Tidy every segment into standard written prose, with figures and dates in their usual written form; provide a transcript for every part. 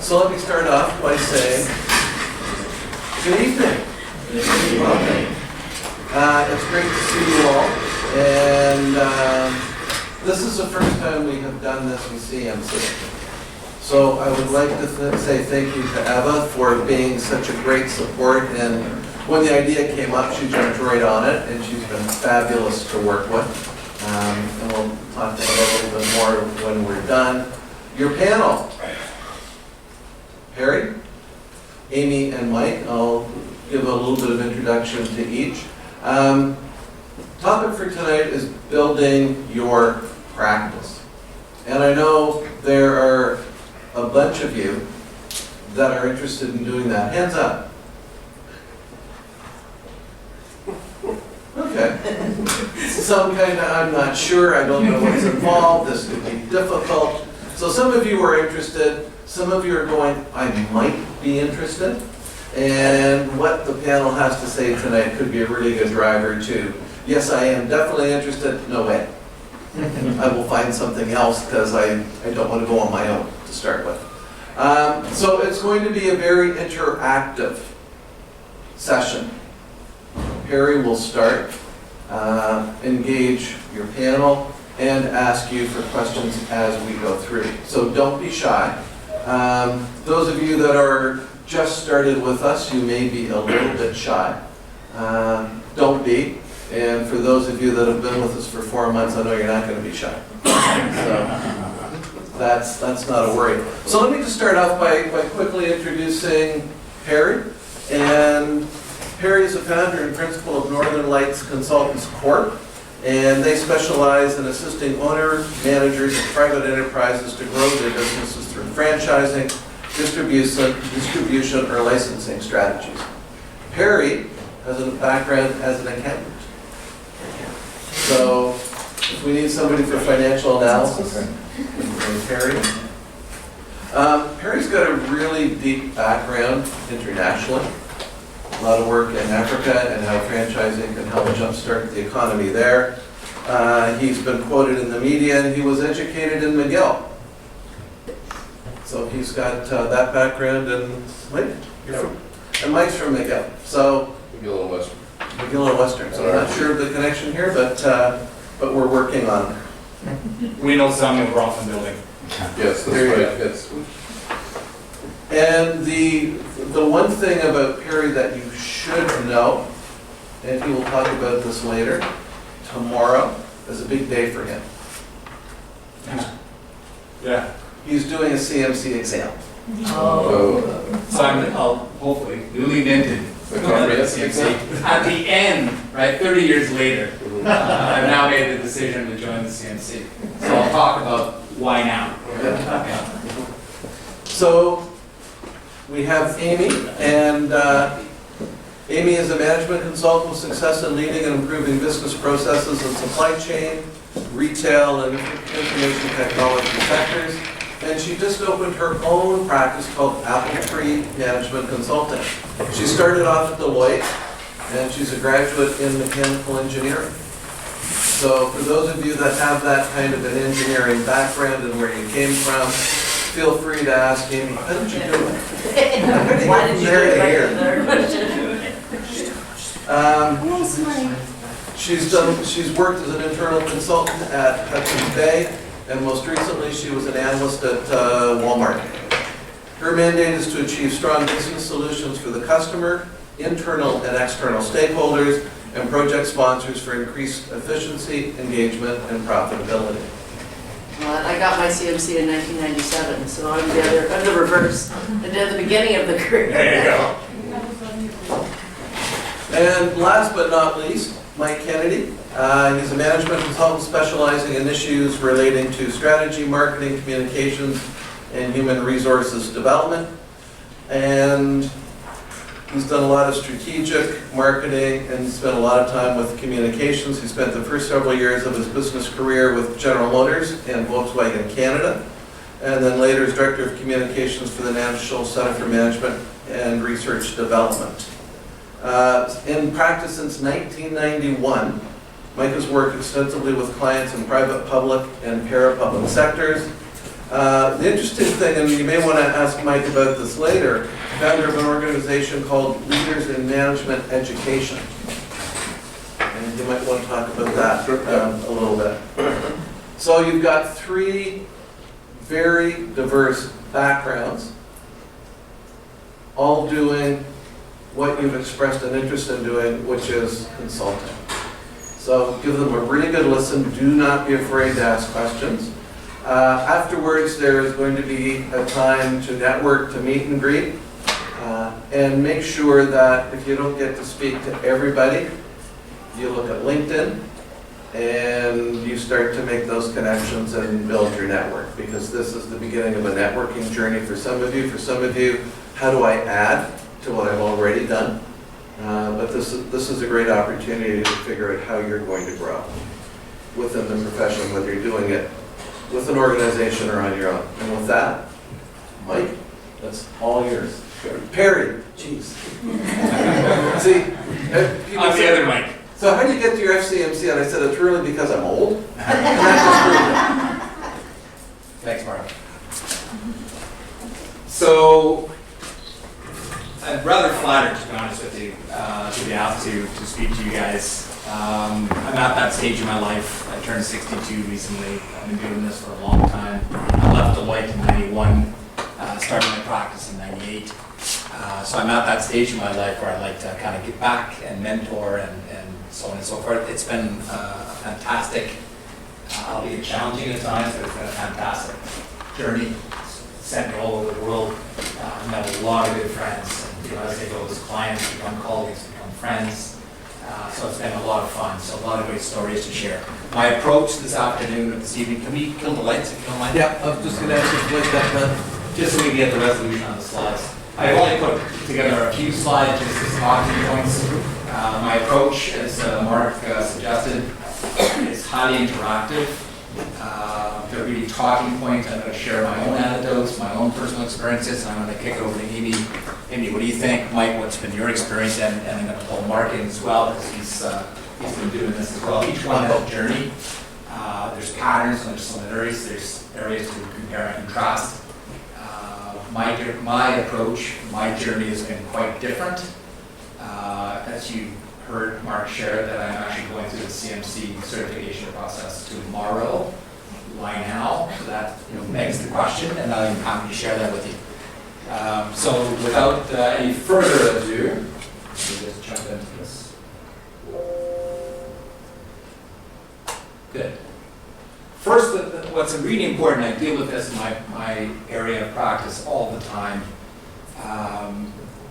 So let me start off by saying, good evening. It's great to see you all. And this is the first time we have done this with CMC. So I would like to say thank you to Eva for being such a great support. And when the idea came up, she jumped right on it, and she's been fabulous to work with. And we'll talk about it a little bit more when we're done. Your panel, Perry, Amy, and Mike. I'll give a little bit of introduction to each. Topic for tonight is building your practice. And I know there are a bunch of you that are interested in doing that. Hands up. Okay. Some kind of, I'm not sure, I don't know what's involved, this could be difficult. So some of you are interested, some of you are going, I might be interested. And what the panel has to say tonight could be a really good driver to, yes, I am definitely interested, no way. I will find something else because I don't want to go on my own to start with. So it's going to be a very interactive session. Perry will start, engage your panel, and ask you for questions as we go through. So don't be shy. Those of you that are just started with us, you may be a little bit shy. Don't be. And for those of you that have been with us for 4 months, I know you're not going to be shy. So that's not a worry. So let me just start off by quickly introducing Perry. And Perry is the founder and principal of Northern Lights Consultants Corp. And they specialize in assisting owner, managers, and private enterprises to grow their businesses through franchising, distribution, or licensing strategies. Perry has a background as an accountant. So if we need somebody for financial analysis, we can bring Perry. Perry's got a really deep background internationally. A lot of work in Africa and how franchising can help jumpstart the economy there. He's been quoted in the media, and he was educated in McGill. So he's got that background, and Mike, you're from, and Mike's from McGill. So McGill and Western. McGill and Western. So I'm not sure of the connection here, but we're working on it. We know some of Rothman Building. Yes, that's There you right. go. Yes. And the one thing about Perry that you should know, and he will talk about this later, tomorrow is a big day for him. Yeah. He's doing a CMC exam. So I'll hopefully newly minted The comprehensive exam. at the end, right? 30 years later, I've now made the decision to join the CMC. So I'll talk about why now. Okay. So we have Amy, and Amy is a management consultant with success in leading and improving business processes in supply chain, retail, and information technology sectors. And she just opened her own practice called Apple Tree Management Consulting. She started off at Deloitte, and she's a graduate in mechanical engineering. So for those of you that have that kind of an engineering background and where you came from, feel free to ask Amy, how did you do it? Why did you do it? She's worked as an internal consultant at Hudson's Bay, and most recently she was an analyst at Walmart. Her mandate is to achieve strong business solutions for the customer, internal and external stakeholders, and project sponsors for increased efficiency, engagement, and profitability. I got my CMC in 1997, so I'm the reverse. I did at the beginning of the career. There you go. And last but not least, Mike Kennedy. He's a management consultant specializing in issues relating to strategy, marketing, communications, and human resources development. And he's done a lot of strategic marketing and spent a lot of time with communications. He spent the first several years of his business career with General Motors and Volkswagen Canada, and then later as Director of Communications for the National Center for Management and Research Development. In practice since 1991, Mike has worked extensively with clients in private, public, and para-public sectors. The interesting thing, and you may want to ask Mike about this later, founder of an organization called Leaders in Management Education. And you might want to talk about that a little bit. So you've got three very diverse backgrounds, all doing what you've expressed an interest in doing, which is consulting. So give them a really good listen. Do not be afraid to ask questions. Afterwards, there is going to be a time to network, to meet and greet, and make sure that if you don't get to speak to everybody, you look at LinkedIn and you start to make those connections and build your network, because this is the beginning of a networking journey for some of you. For some of you, how do I add to what I've already done? But this is a great opportunity to figure out how you're going to grow within the profession, whether you're doing it with an organization or on your own. And with that, Mike, that's all yours. Perry, jeez. See, people I'm the say, other Mike. so how do you get to your FCMC? And I said, it's really because I'm old. And that just proved Thanks, Mark. So, I'm rather flattered, to be honest with you, to be asked to speak to you guys. I'm at that stage in my life. I turned 62 recently. I've been doing this for a long time. I left Deloitte in 91, started my practice in 98. So I'm at that stage in my life where I like to kind of give back and mentor and so on and so forth. It's been a fantastic, albeit challenging at times, but it's been a fantastic journey. Sent me all over the world. Met a lot of good friends. And, as they go as clients, become colleagues, become friends. So it's been a lot of fun. So a lot of great stories to share. My approach this afternoon or this evening, can we kill the lights if you don't mind? Yeah, I was just going to ask you to blink that down. Just so we can get the resolution on the slides. I only put together a few slides just as talking points. My approach, as Mark suggested, is highly interactive. There'll be talking points. I'm going to share my own anecdotes, my own personal experiences, and I'm going to kick it over to Amy. Amy, what do you think? Mike, what's been your experience? And I'm going to pull Mark in as well, because he's been doing this as well. Each one has a journey. There's patterns and there's similarities. There's areas to compare and contrast. My approach, my journey has been quite different. As you heard Mark share, that I'm actually going through the CMC certification process tomorrow. Why now? So that begs the question, and I'm happy to share that with you. So without any further ado, let me just jump into this. Good. First, what's really important, I deal with this in my area of practice all the time.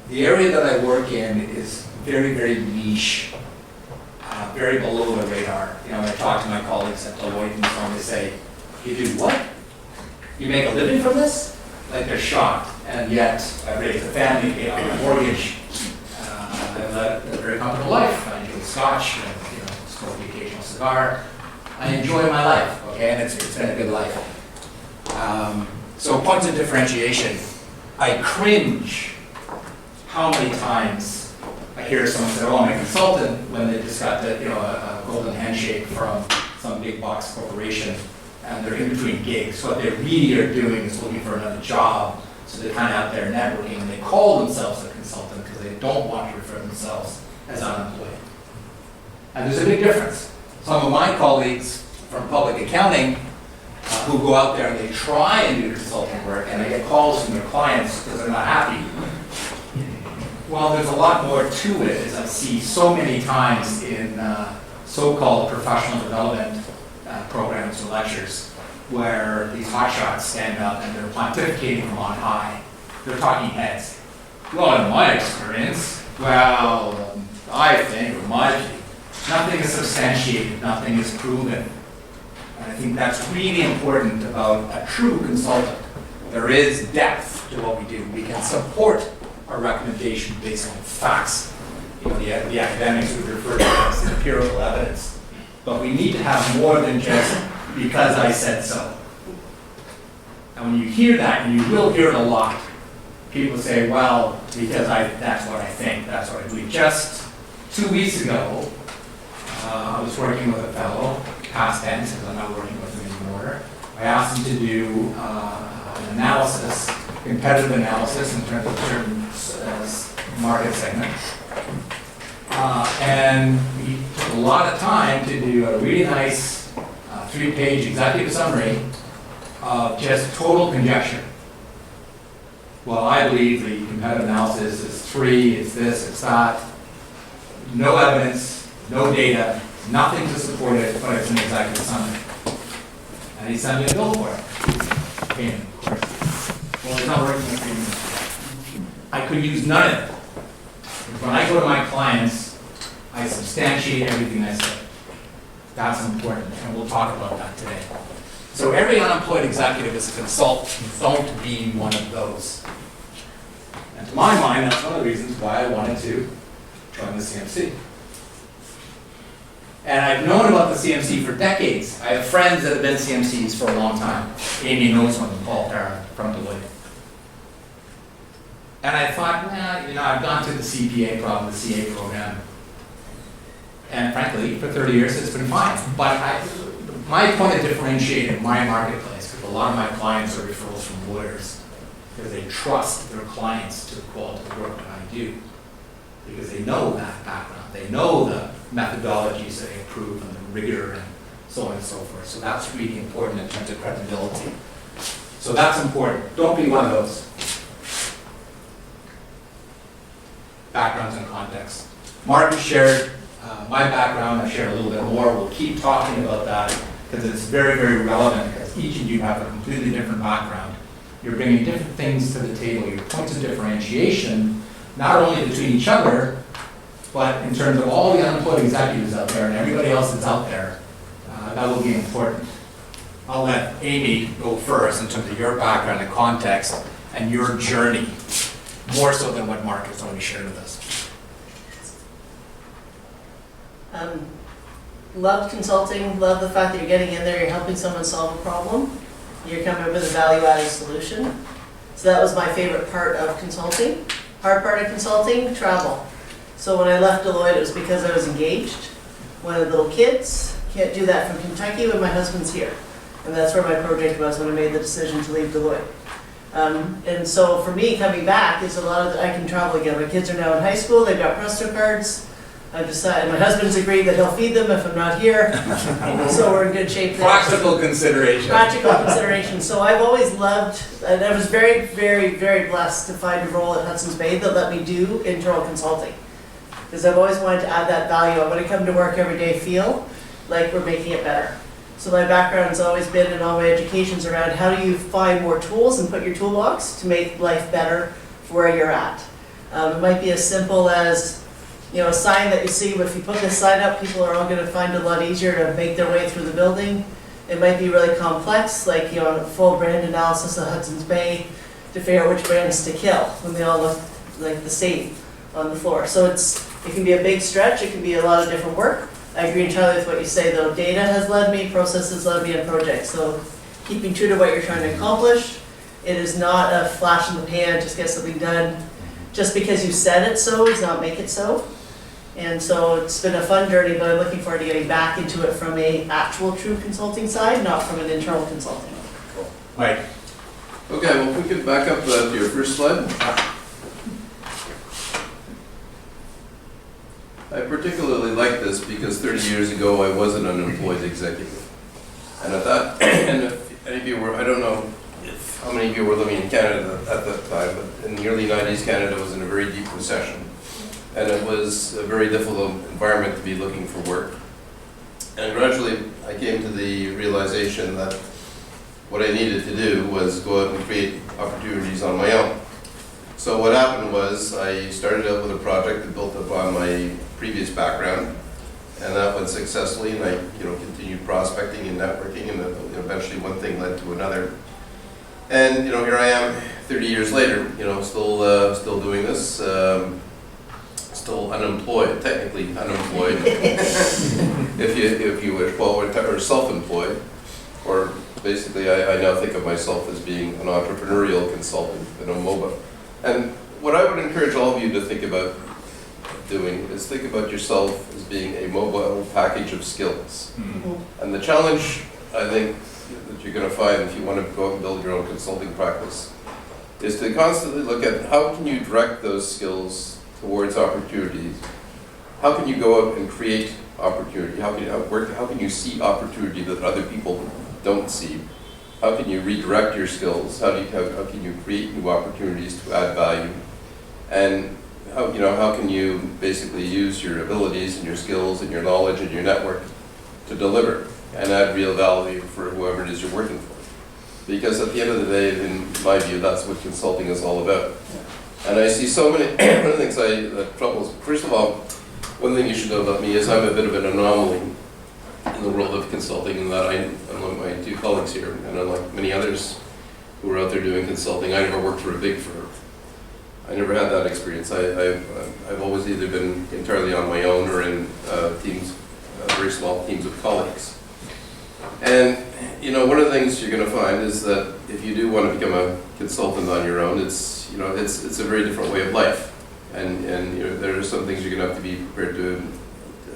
The area that I work in is very, very niche, very below the radar. When I talk to my colleagues at Deloitte and so on, they say, "You do what? You make a living from this?" Like they're shocked. And yet, I raised a family, paid off my mortgage. I led a very comfortable life. I enjoy scotch, smoke the occasional cigar. I enjoy my life, okay, and it's been a good life. So points of differentiation. I cringe how many times I hear someone say, "Oh, I'm a consultant," when they just got a golden handshake from some big box corporation, and they're in between gigs. What they really are doing is looking for another job. So they're kind of out there networking, and they call themselves a consultant because they don't want to refer themselves as unemployed. And there's a big difference. Some of my colleagues from public accounting who go out there and they try and do consulting work, and they get calls from their clients because they're not happy. Well, there's a lot more to it, as I see so many times in so-called professional development programs or lectures, where these hotshots stand up and they're pontificating from on high. They're talking heads. Well, in my experience, I think, or my view, nothing is substantiated, nothing is proven. And I think that's really important about a true consultant. There is depth to what we do. We can support our recommendation based on facts. The academics would refer to it as empirical evidence. But we need to have more than just "because I said so." And when you hear that, and you will hear it a lot, people say, "Well, because that's what I think, that's what I believe." Just 2 weeks ago, I was working with a fellow, past tense, because I'm not working with him anymore, I asked him to do an analysis, competitive analysis in terms of certain market segments. And he took a lot of time to do a really nice 3-page executive summary of just total conjecture. Well, I believe the competitive analysis is 3, it's this, it's that. No evidence, no data, nothing to support it, but it's an executive summary. And he sent me a bill for it. Payment, of course. Well, it's not working with me. I could use none of it. When I go to my clients, I substantiate everything I say. That's important, and we'll talk about that today. So every unemployed executive is a consultant. Don't be one of those. And to my mind, that's one of the reasons why I wanted to join the CMC. And I've known about the CMC for decades. I have friends that have been CMCs for a long time. Amy knows one of them, Paul Parra from Deloitte. And I thought, I've gone to the CPA program, the CA program. And frankly, for 30 years, it's been fine. But my point of differentiating my marketplace, because a lot of my clients are referrals from lawyers, because they trust their clients to the quality of the work that I do. Because they know that background. They know the methodologies that they approve and the rigor and so on and so forth. So that's really important in terms of credibility. So that's important. Don't be one of those. Backgrounds and context. Mark has shared my background. I've shared a little bit more. We'll keep talking about that because it's very, very relevant because each of you have a completely different background. You're bringing different things to the table. Your points of differentiation, not only between each other, but in terms of all the unemployed executives out there and everybody else that's out there, that will be important. I'll let Amy go first in terms of your background and context and your journey, more so than what Mark has already shared with us. Loved consulting, love the fact that you're getting in there, you're helping someone solve a problem, you're coming up with a value-added solution. So that was my favorite part of consulting. Hard part of consulting, travel. So when I left Deloitte, it was because I was engaged, wanted little kids, can't do that from Kentucky when my husband's here. And that's where my project was when I made the decision to leave Deloitte. And so for me, coming back is a lot of, I can travel again. My kids are now in high school, they've got Presto cards. I've decided, my husband's agreed that he'll feed them if I'm not here. So we're in good shape there. Practical consideration. Practical consideration. So I've always loved, and I was very, very, very blessed to find a role at Hudson's Bay that let me do internal consulting. Because I've always wanted to add that value. I want to come to work every day, feel like we're making it better. So my background's always been, and all my education's around how do you find more tools and put your toolbox to make life better for where you're at. It might be as simple as, a sign that you see, if you put this sign up, people are all going to find it a lot easier to make their way through the building. It might be really complex, like a full brand analysis of Hudson's Bay to figure out which brands to kill when they all look like the same on the floor. So it can be a big stretch, it can be a lot of different work. I agree entirely with what you say though. Data has led me, processes led me, and projects. So keeping true to what you're trying to accomplish. It is not a flash in the pan, just get something done. Just because you said it so does not make it so. And so it's been a fun journey, but I'm looking forward to getting back into it from a actual true consulting side, not from an internal consulting. Mike. Okay, well, if we could back up to your first slide. I particularly like this because 30 years ago I was an unemployed executive. And at that, and if any of you were, I don't know how many of you were living in Canada at that time, but in the early 90s, Canada was in a very deep recession. And it was a very difficult environment to be looking for work. And gradually I came to the realization that what I needed to do was go out and create opportunities on my own. So what happened was I started out with a project that built upon my previous background, and that went successfully, and I continued prospecting and networking, and eventually one thing led to another. And here I am 30 years later, still doing this. Still unemployed, technically unemployed, if you wish, or self-employed, or basically I now think of myself as being an entrepreneurial consultant in a MOBA. And what I would encourage all of you to think about doing is think about yourself as being a mobile package of skills. Mm-hmm. And the challenge, I think, that you're gonna find if you wanna go out and build your own consulting practice, is to constantly look at how can you direct those skills towards opportunities? How can you go out and create opportunity? How can you see opportunity that other people don't see? How can you redirect your skills? How can you create new opportunities to add value? And how can you basically use your abilities and your skills and your knowledge and your network to deliver and add real value for whoever it is you're working for? Because at the end of the day, in my view, that's what consulting is all about. And I see so many, one of the things that troubles, first of all, one thing you should know about me is I'm a bit of an anomaly in the world of consulting, in that unlike my two colleagues here, and unlike many others who are out there doing consulting, I never worked for a big firm. I never had that experience. I've always either been entirely on my own or in teams, very small teams of colleagues. And one of the things you're going to find is that if you do want to become a consultant on your own, it's a very different way of life. And there are some things you're going to have to be prepared to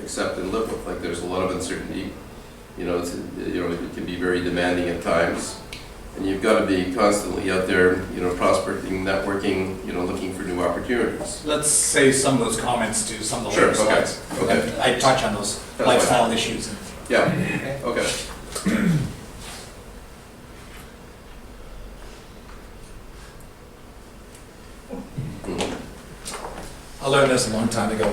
accept and live with. Like, there's a lot of uncertainty. It can be very demanding at times. And you've got to be constantly out there, prospecting, networking, looking for new opportunities. Let's say some of those comments to some of the Sure, later okay, slides. okay. I touch on those That's lifestyle fine. issues. Yeah, okay. I learned this a long time ago.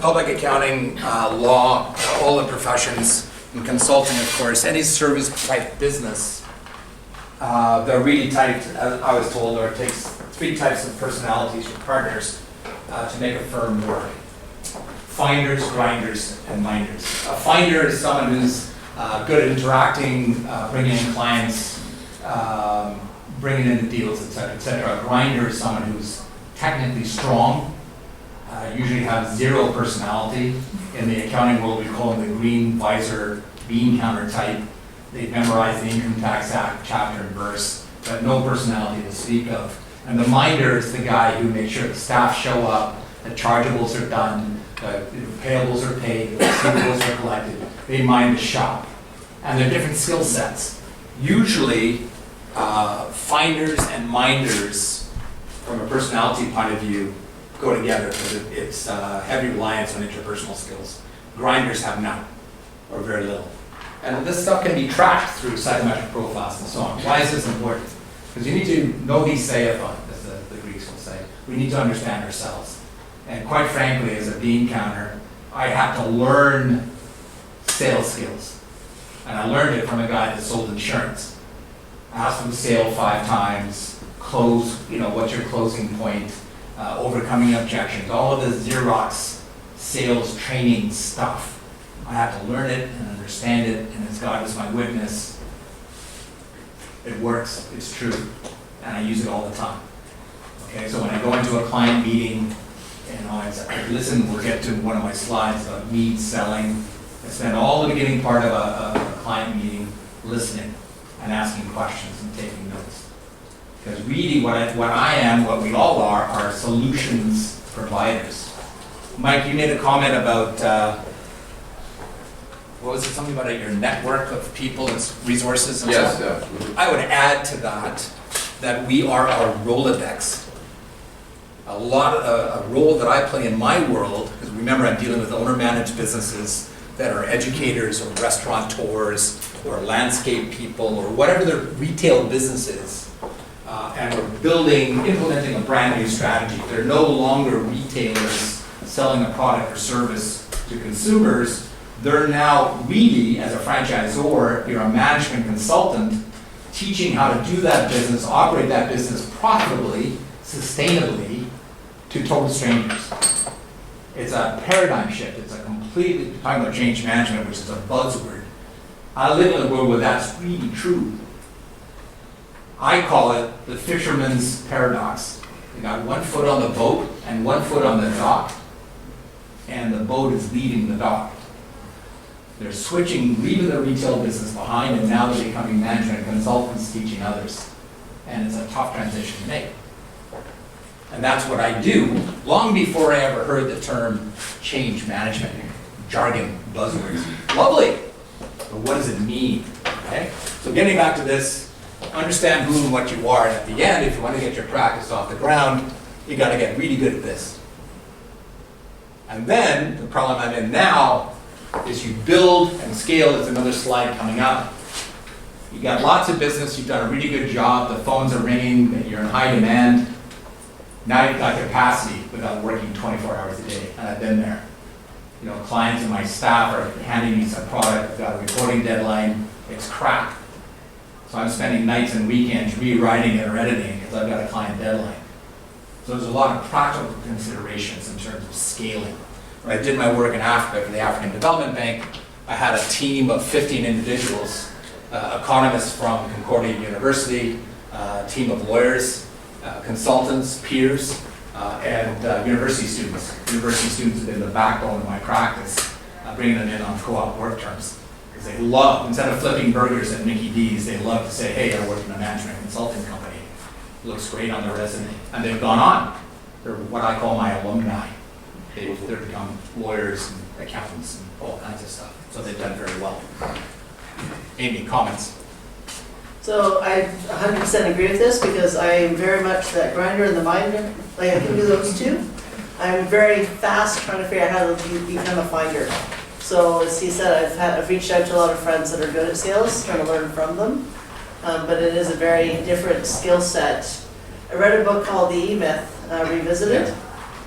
Public accounting, law, all the professions, and consulting, of course, any service type business, they're really tight. I was told there takes 3 types of personalities or partners to make a firm work. Finders, grinders, and minders. A finder is someone who's good at interacting, bringing in clients, bringing in the deals, et cetera, et cetera. A grinder is someone who's technically strong, usually has 0 personality. In the accounting world, we call them the green visor bean counter type. They memorize the Income Tax Act chapter and verse, but no personality to speak of. And the minder is the guy who makes sure the staff show up, the chargeables are done, the payables are paid, the receivables are collected. They mind the shop. And they're different skill sets. Usually, finders and minders, from a personality point of view, go together because it's heavy reliance on interpersonal skills. Grinders have none, or very little. And this stuff can be tracked through psychometric profiles and so on. Why is this important? Because you need to know these saithon, as the Greeks will say. We need to understand ourselves. And quite frankly, as a bean counter, I had to learn sales skills. And I learned it from a guy that sold insurance. Asked for the sale 5 times, close, what's your closing point, overcoming objections, all of the Xerox sales training stuff. I had to learn it and understand it, and as God is my witness, it works, it's true, and I use it all the time. Okay, so when I go into a client meeting, I listen, we'll get to one of my slides about me selling. I spend all the beginning part of a client meeting listening and asking questions and taking notes. Because really what I am, what we all are solutions providers. Mike, you made a comment about, what was it, something about your network of people and resources and Yes, so on? yeah. Mhm. I would add to that we are a Rolodex. A role that I play in my world, because remember I'm dealing with owner-managed businesses that are educators or restaurateurs or landscape people or whatever their retail business is. And we're implementing a brand new strategy. They're no longer retailers selling a product or service to consumers. They're now really, as a franchisor, you're a management consultant, teaching how to do that business, operate that business profitably, sustainably, to total strangers. It's a paradigm shift. It's a completely, talking about change management, which is a buzzword. I live in a world where that's really true. I call it the fisherman's paradox. You got 1 foot on the boat and 1 foot on the dock, and the boat is leaving the dock. They're leaving the retail business behind, and now they're becoming management consultants teaching others. And it's a tough transition to make. And that's what I do, long before I ever heard the term change management, jargon, buzzwords. Lovely, but what does it mean? okay? So getting back to this, understand who and what you are, and at the end, if you want to get your practice off the ground, you got to get really good at this. And then, the problem I'm in now is you build and scale. There's another slide coming up. You got lots of business, you've done a really good job, the phones are ringing, you're in high demand. Now you've got capacity without working 24 hours a day, and I've been there. You know, clients and my staff are handing me some product, I've got a reporting deadline, it's crap. So I'm spending nights and weekends rewriting it or editing because I've got a client deadline. So there's a lot of practical considerations in terms of scaling. When I did my work in Africa for the African Development Bank, I had a team of 15 individuals, economists from Concordia University, a team of lawyers, consultants, peers, and university students. University students have been the backbone of my practice, bringing them in on co-op work terms. Because they love, instead of flipping burgers at Mickey D's, they love to say, hey, I work in a management consulting company. It looks great on their resume. And they've gone on. They're what I call my alumni. They've become lawyers and accountants and all kinds of stuff. So they've done very well. Amy, comments? So I 100% agree with this because I am very much that grinder and the minder. Like I can do those two. I'm very fast trying to figure out how to become a finder. So as he said, I've reached out to a lot of friends that are good at sales, trying to learn from them. But it is a very different skill set. I read a book called The E-Myth, Revisited.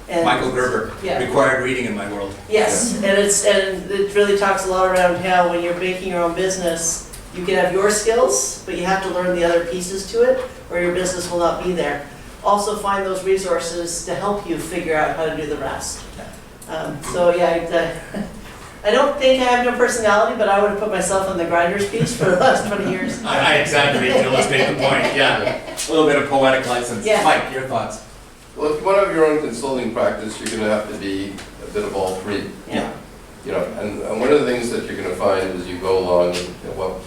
And Michael Gerber, yeah. Required reading in my world. Yes, and it really talks a lot around how when you're making your own business, you can have your skills, but you have to learn the other pieces to it, or your business will not be there. Also find those resources to help you figure out how to do the rest. So yeah, I don't think I have no personality, but I would have put myself on the grinders piece for the last 20 years. I exaggerate to illustrate the point, yeah. A little bit of poetic license. Yeah. Mike, your thoughts? Well, if you want to have your own consulting practice, you're going to have to be a bit of all three. Yeah. You know, and one of the things that you're going to find as you go along, well,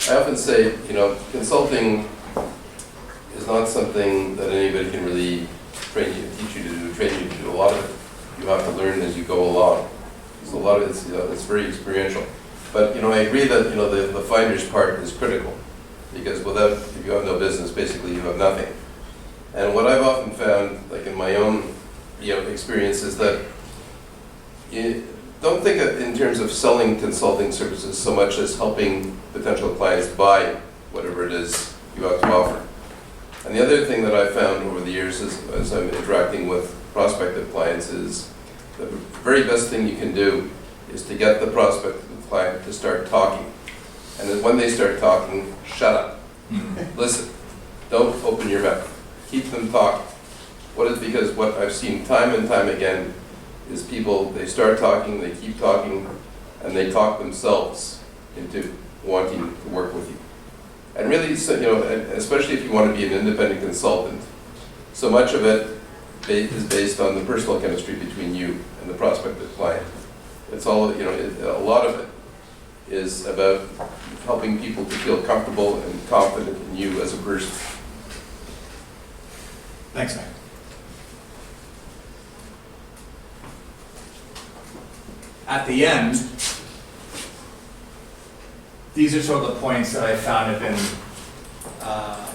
I often say, you know, consulting is not something that anybody can really teach you to do, train you to do. A lot of it you have to learn as you go along. So a lot of it's, it's very experiential. But, you know, I agree that, you know, the finder's part is critical because if you have no business, basically you have nothing. And what I've often found, like in my own, experience, is that you don't think of in terms of selling consulting services so much as helping potential clients buy whatever it is you have to offer. And the other thing that I've found over the years as I'm interacting with prospective clients is the very best thing you can do is to get the prospective client to start talking. And then when they start talking, shut up. Listen. Don't open your mouth. Keep them talking. Because what I've seen time and time again is people, they start talking, they keep talking, and they talk themselves into wanting to work with you. And really, so, especially if you want to be an independent consultant, so much of it is based on the personal chemistry between you and the prospective client. It's all, a lot of it is about helping people to feel comfortable and confident in you as a person. Thanks, Mike. At the end, these are sort of the points that I found have been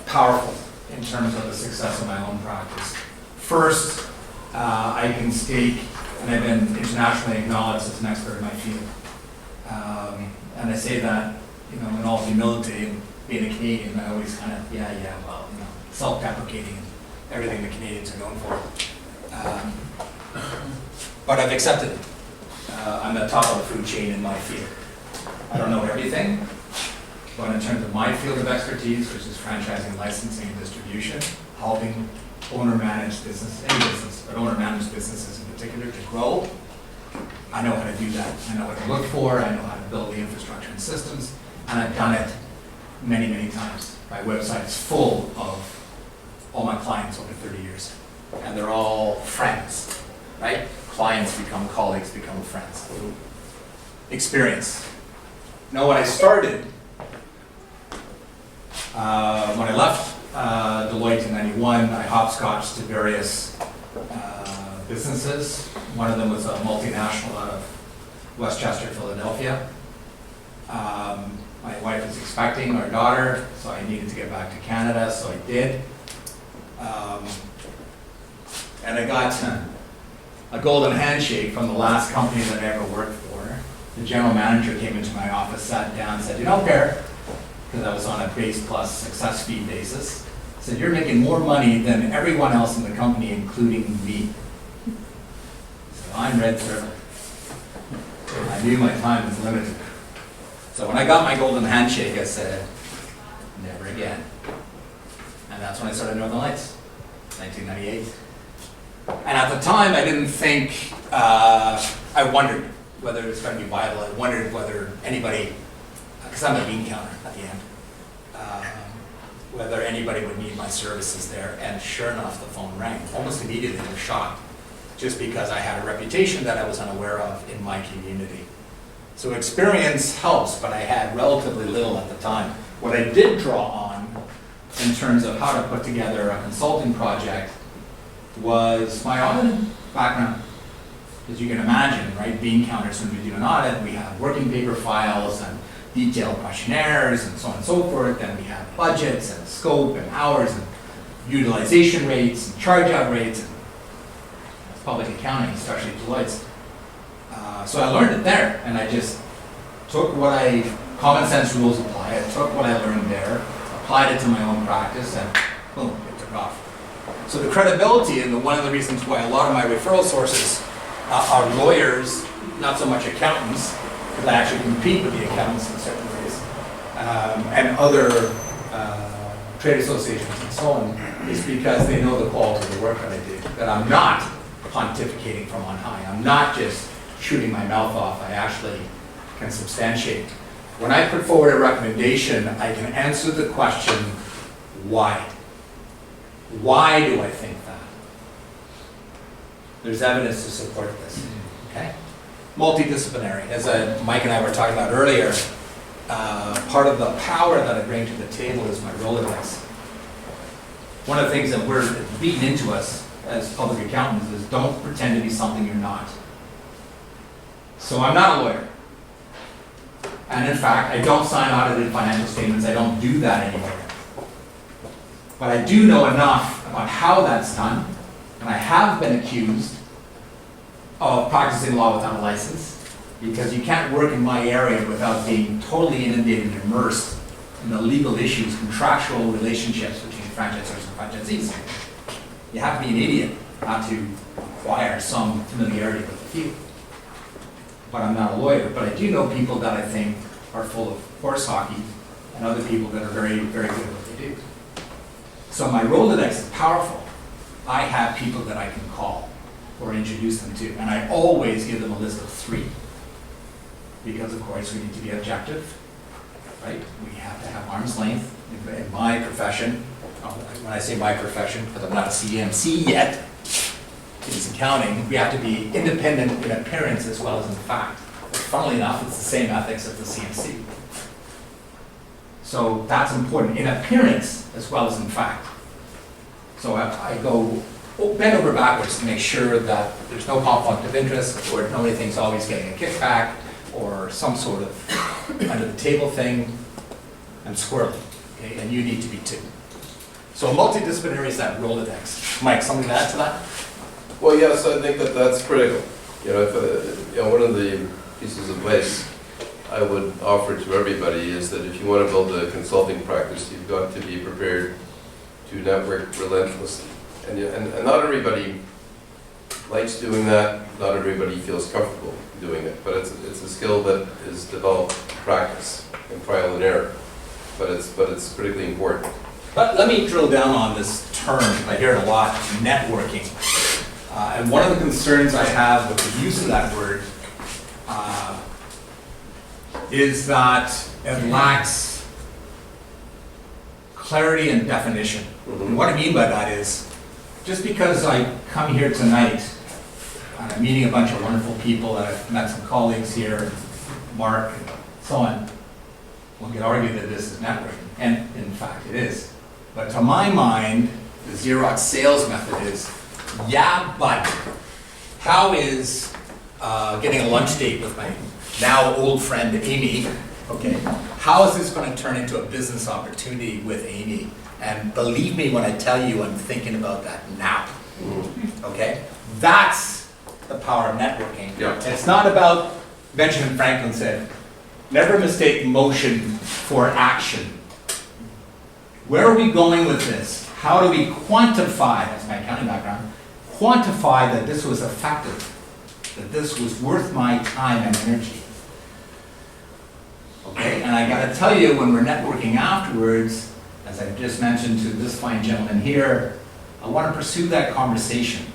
powerful in terms of the success of my own practice. First, I can state, and I've been internationally acknowledged as an expert in my field. And I say that, in all humility, and being a Canadian, I always kind of, self-deprecating and everything the Canadians are known for. But I've accepted it. I'm at the top of the food chain in my field. I don't know everything, but in terms of my field of expertise, which is franchising, licensing, and distribution, helping owner-managed business, any business, but owner-managed businesses in particular to grow, I know how to do that. I know what to look for, I know how to build the infrastructure and systems, and I've done it many, many times. My website is full of all my clients over 30 years, and they're all friends, right? Clients become colleagues, become friends. Experience. When I started, when I left Deloitte in '91, I hopscotched to various businesses. One of them was a multinational out of Westchester, Philadelphia. My wife was expecting our daughter, so I needed to get back to Canada, so I did. And I got a golden handshake from the last company that I ever worked for. The general manager came into my office, sat down, said, "You don't care," because I was on a base plus success fee basis. Said, "You're making more money than everyone else in the company, including me." So I'm red circle. I knew my time was limited. So when I got my golden handshake, I said, never again. And that's when I started Northern Lights, 1998. And at the time, I didn't think, I wondered whether it's going to be viable. I wondered whether anybody, because I'm a bean counter at the end, whether anybody would need my services there. And sure enough, the phone rang. Almost immediately, I was shocked, just because I had a reputation that I was unaware of in my community. So experience helps, but I had relatively little at the time. What I did draw on in terms of how to put together a consulting project was my audit background. As you can imagine, right, bean counters, when we do an audit, we have working paper files and detailed questionnaires and so on and so forth. Then we have budgets and scope and hours and utilization rates and charge-out rates. And public accounting, especially Deloitte's. So I learned it there, and I just took common sense rules apply. I took what I learned there, applied it to my own practice, and boom, it took off. So the credibility, and one of the reasons why a lot of my referral sources are lawyers, not so much accountants, because I actually compete with the accountants in certain ways, and other trade associations and so on, is because they know the quality of the work that I do, that I'm not pontificating from on high. I'm not just shooting my mouth off. I actually can substantiate. When I put forward a recommendation, I can answer the question, why? Why do I think that? There's evidence to support this, okay? Multidisciplinary, as Mike and I were talking about earlier, part of the power that I bring to the table is my Rolodex. One of the things that we're beaten into us as public accountants is don't pretend to be something you're not. So I'm not a lawyer. And in fact, I don't sign audited financial statements. I don't do that anymore. But I do know enough about how that's done, and I have been accused of practicing law without a license, because you can't work in my area without being totally inundated and immersed in the legal issues, contractual relationships between franchisors and franchisees. You have to be an idiot not to acquire some familiarity with the field. But I'm not a lawyer, but I do know people that I think are full of horse hockey, and other people that are very, very good at what they do. So my Rolodex is powerful. I have people that I can call or introduce them to, and I always give them a list of 3. Because of course we need to be objective, right? We have to have arm's length in my profession. When I say my profession, because I'm not a CMC yet, it's accounting, we have to be independent in appearance as well as in fact. Funnily enough, it's the same ethics as the CMC. So that's important, in appearance as well as in fact. So I go bend over backwards to make sure that there's no conflict of interest, or nobody thinks always getting a kickback, or some sort of under the table thing. I'm squirrely, okay? And you need to be too. So multidisciplinary is that Rolodex. Mike, something to add to that? Well, yes, I think that that's critical. One of the pieces of advice I would offer to everybody is that if you want to build a consulting practice, you've got to be prepared to network relentlessly. And not everybody likes doing that. Not everybody feels comfortable doing it. But it's a skill that is developed in practice and trial and error. But it's critically important. But let me drill down on this term. I hear it a lot, networking. And one of the concerns I have with the use of that word is that it lacks clarity and definition. And what I mean by that is, just because I come here tonight, and I'm meeting a bunch of wonderful people, that I've met some colleagues here, Mark, and so on, one could argue that this is networking, and in fact it is. But to my mind, the Xerox sales method is, yeah, but how is getting a lunch date with my now old friend Amy Okay, how is this gonna turn into a business opportunity with Amy? And believe me when I tell you, I'm thinking about that now, okay? That's the power of networking. Yeah. It's not about, Benjamin Franklin said, never mistake motion for action. Where are we going with this? How do we quantify, that's my accounting background, quantify that this was effective, that this was worth my time and energy? Okay, and I gotta tell you, when we're networking afterwards, as I just mentioned to this fine gentleman here, I wanna pursue that conversation.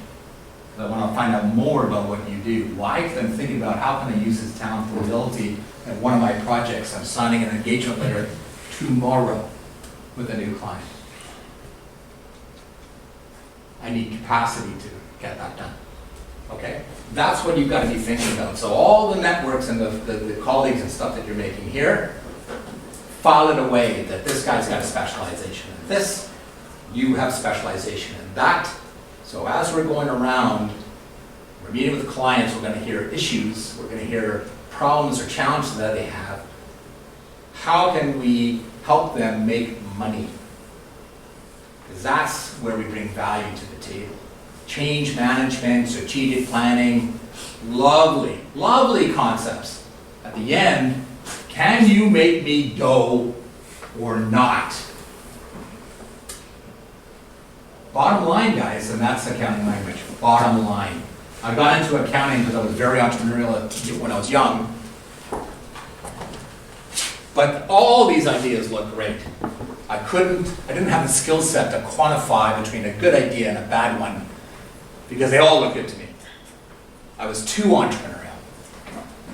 I wanna find out more about what you do. Why? Because I'm thinking about how can I use this talent and ability in one of my projects. I'm signing an engagement letter tomorrow with a new client. I need capacity to get that done. Okay? That's what you've got to be thinking about. So all the networks and the colleagues and stuff that you're making here, file it away that this guy's got a specialization in this, you have specialization in that. So as we're going around, we're meeting with clients, we're going to hear issues, we're going to hear problems or challenges that they have. How can we help them make money? Because that's where we bring value to the table. Change management, strategic planning, lovely, lovely concepts. At the end, can you make me go or not? Bottom line, guys, and that's accounting language, bottom line. I got into accounting because I was very entrepreneurial when I was young. But all these ideas look great. I didn't have the skill set to quantify between a good idea and a bad one, because they all look good to me. I was too entrepreneurial.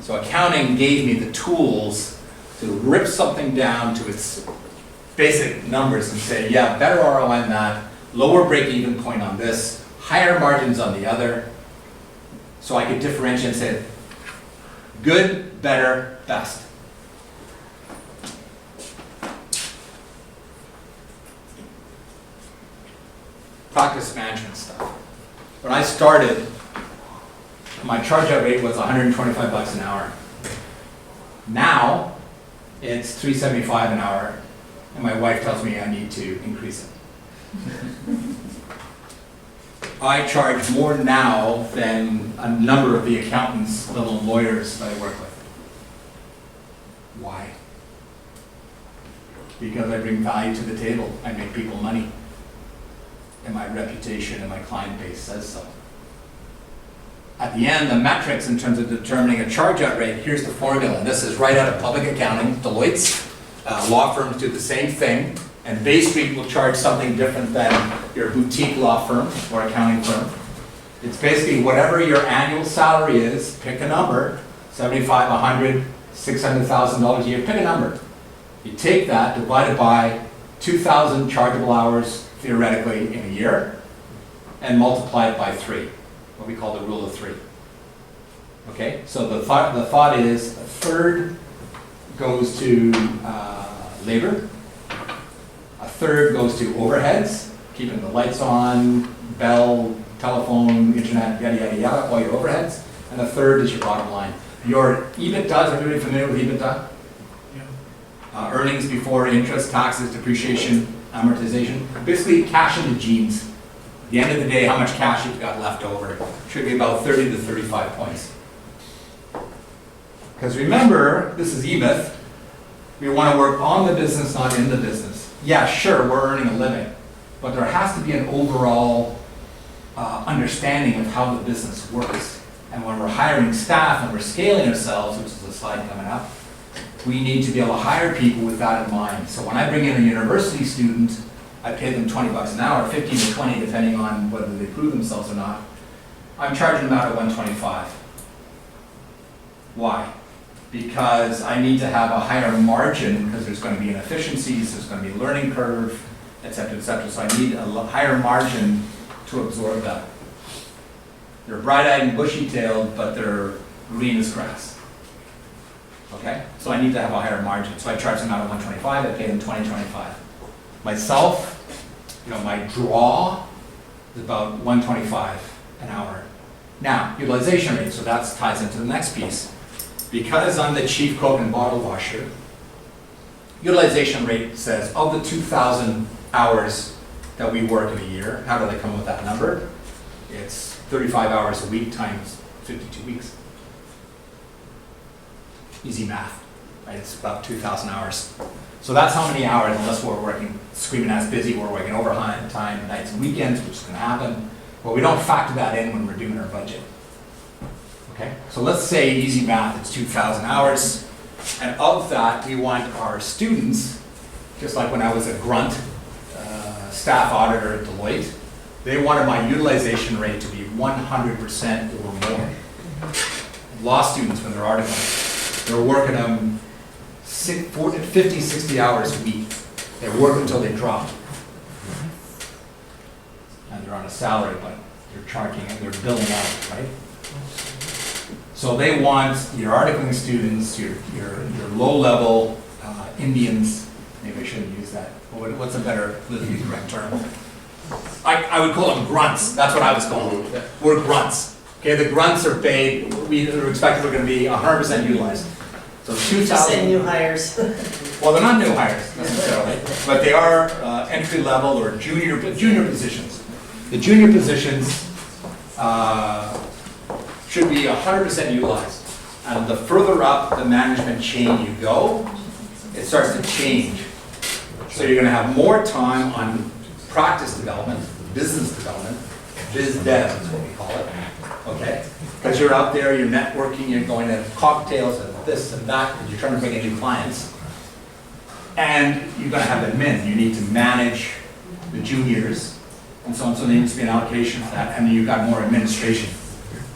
So accounting gave me the tools to rip something down to its basic numbers and say, yeah, better ROI on that, lower break-even point on this, higher margins on the other, so I could differentiate and say, good, better, best. Practice management stuff. When I started, my charge-out rate was $125 an hour. Now, it's $375 an hour, and my wife tells me I need to increase it. I charge more now than a number of the accountants, little lawyers that I work with. Why? Because I bring value to the table. I make people money. And my reputation and my client base says so. At the end, the metrics in terms of determining a charge-out rate, here's the formula. And this is right out of public accounting. Deloitte's law firms do the same thing. And Bay Street will charge something different than your boutique law firm or accounting firm. It's basically whatever your annual salary is, pick a number, $75,000, $100,000, $600,000 a year, pick a number. You take that, divide it by 2,000 chargeable hours, theoretically, in a year, and multiply it by 3, what we call the rule of 3. Okay, so the thought is a third goes to labor, a third goes to overheads, keeping the lights on, bell, telephone, internet, yada, yada, yada, all your overheads, and a third is your bottom line. Your EBITDA, is everybody familiar with EBITDA? Yeah. Earnings before interest, taxes, depreciation, amortization, basically cash into jeans. At the end of the day, how much cash you've got left over should be about 30 to 35 points. Because remember, this is E-Myth. We want to work on the business, not in the business. Yeah, sure, we're earning a living, but there has to be an overall understanding of how the business works. And when we're hiring staff and we're scaling ourselves, which is a slide coming up, we need to be able to hire people with that in mind. So when I bring in a university student, I pay them $20 an hour, 15 to 20, depending on whether they prove themselves or not. I'm charging them out at $125. Why? Because I need to have a higher margin, because there's going to be inefficiencies, there's going to be a learning curve, et cetera, et cetera. So I need a higher margin to absorb that. They're bright-eyed and bushy-tailed, but they're green as grass. Okay? So I need to have a higher margin. So I charge them out at $125, I pay them $20.25. Myself, my draw is about $125 an hour. Now, utilization rate, so that ties into the next piece. Because I'm the chief cook and bottle washer, utilization rate says of the 2,000 hours that we work in a year, how do they come with that number? It's 35 hours a week times 52 weeks. Easy math, right? It's about 2,000 hours. So that's how many hours, unless we're working screaming ass busy, we're working overtime, nights and weekends, which is gonna happen. Well, we don't factor that in when we're doing our budget. Okay, so let's say easy math, it's 2,000 hours. And of that, we want our students, just like when I was a grunt staff auditor at Deloitte, they wanted my utilization rate to be 100% or more. Law students, when they're articling, they're working 50, 60 hours a week. They work until they drop. And they're on a salary, but they're charging and they're billing out, right? So they want your articling students, your low-level Indians, maybe I shouldn't use that. What's a better politically correct term? I would call them grunts. That's what I was calling them. We're grunts. Okay, the grunts are paid. We're expected we're going to be 100% utilized. So Just say 2,000. new hires. Well, they're not new hires necessarily, but they are entry level or junior positions. The junior positions should be 100% utilized. And the further up the management chain you go, it starts to change. So you're going to have more time on practice development, business development, biz dev is what we call it. Okay? Because you're out there, you're networking, you're going to cocktails and this and that, and you're trying to bring in new clients. And you're going to have admin. You need to manage the juniors and so on. So there needs to be an allocation for that. And then you've got more administration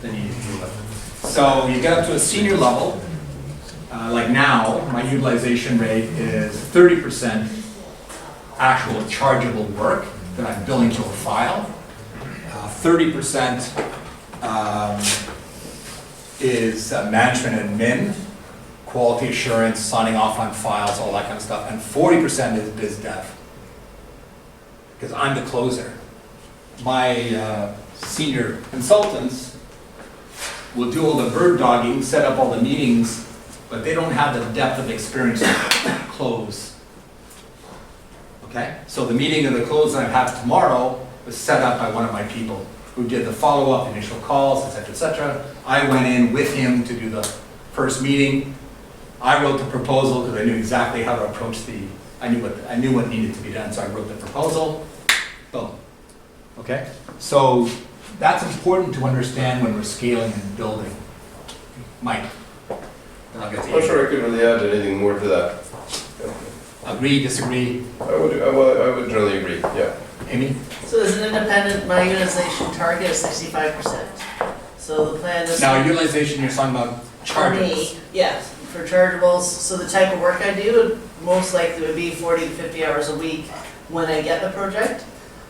than you need to do with. So you get up to a senior level. Like now, my utilization rate is 30% actual chargeable work that I'm billing to a file. 30% is management admin, quality assurance, signing off on files, all that kind of stuff, and 40% is biz dev. Because I'm the closer. My senior consultants will do all the bird dogging, set up all the meetings, but they don't have the depth of experience to close. Okay? So the meeting of the close that I have tomorrow was set up by one of my people who did the follow-up, initial calls, et cetera, et cetera. I went in with him to do the first meeting. I wrote the proposal because I knew exactly how to approach I knew what needed to be done, so I wrote the proposal. Boom. Okay? So that's important to understand when we're scaling and building. Mike. Then I'll get to I'm not you. sure I could really add anything more to that. Agree, disagree? I would generally agree, yeah. Amy? So as an independent, my utilization target is 65%. So the plan is. Now, utilization, you're talking about For charges. me, yes, for chargeables, so the type of work I do, most likely would be 40 to 50 hours a week when I get the project.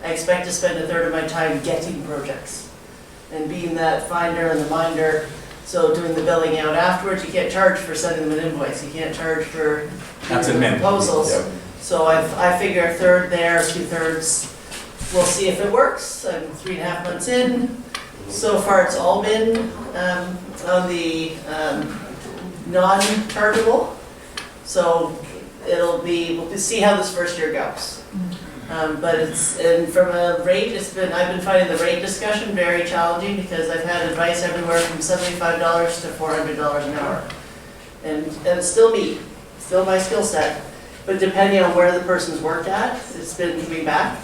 I expect to spend a third of my time getting projects and being that finder and the minder. So doing the billing out afterwards, you can't charge for sending them an invoice, you can't charge for That's doing the admin. proposals. Yep. So I figure a third there, 2/3, we'll see if it works. I'm 3.5 months in. So far, it's all been on the non-chargeable. So we'll see how this first year goes. But and from a rate, I've been finding the rate discussion very challenging because I've had advice everywhere from $75 to $400 an hour. And it's still me, still my skill set, but depending on where the person's worked at, it's been coming back.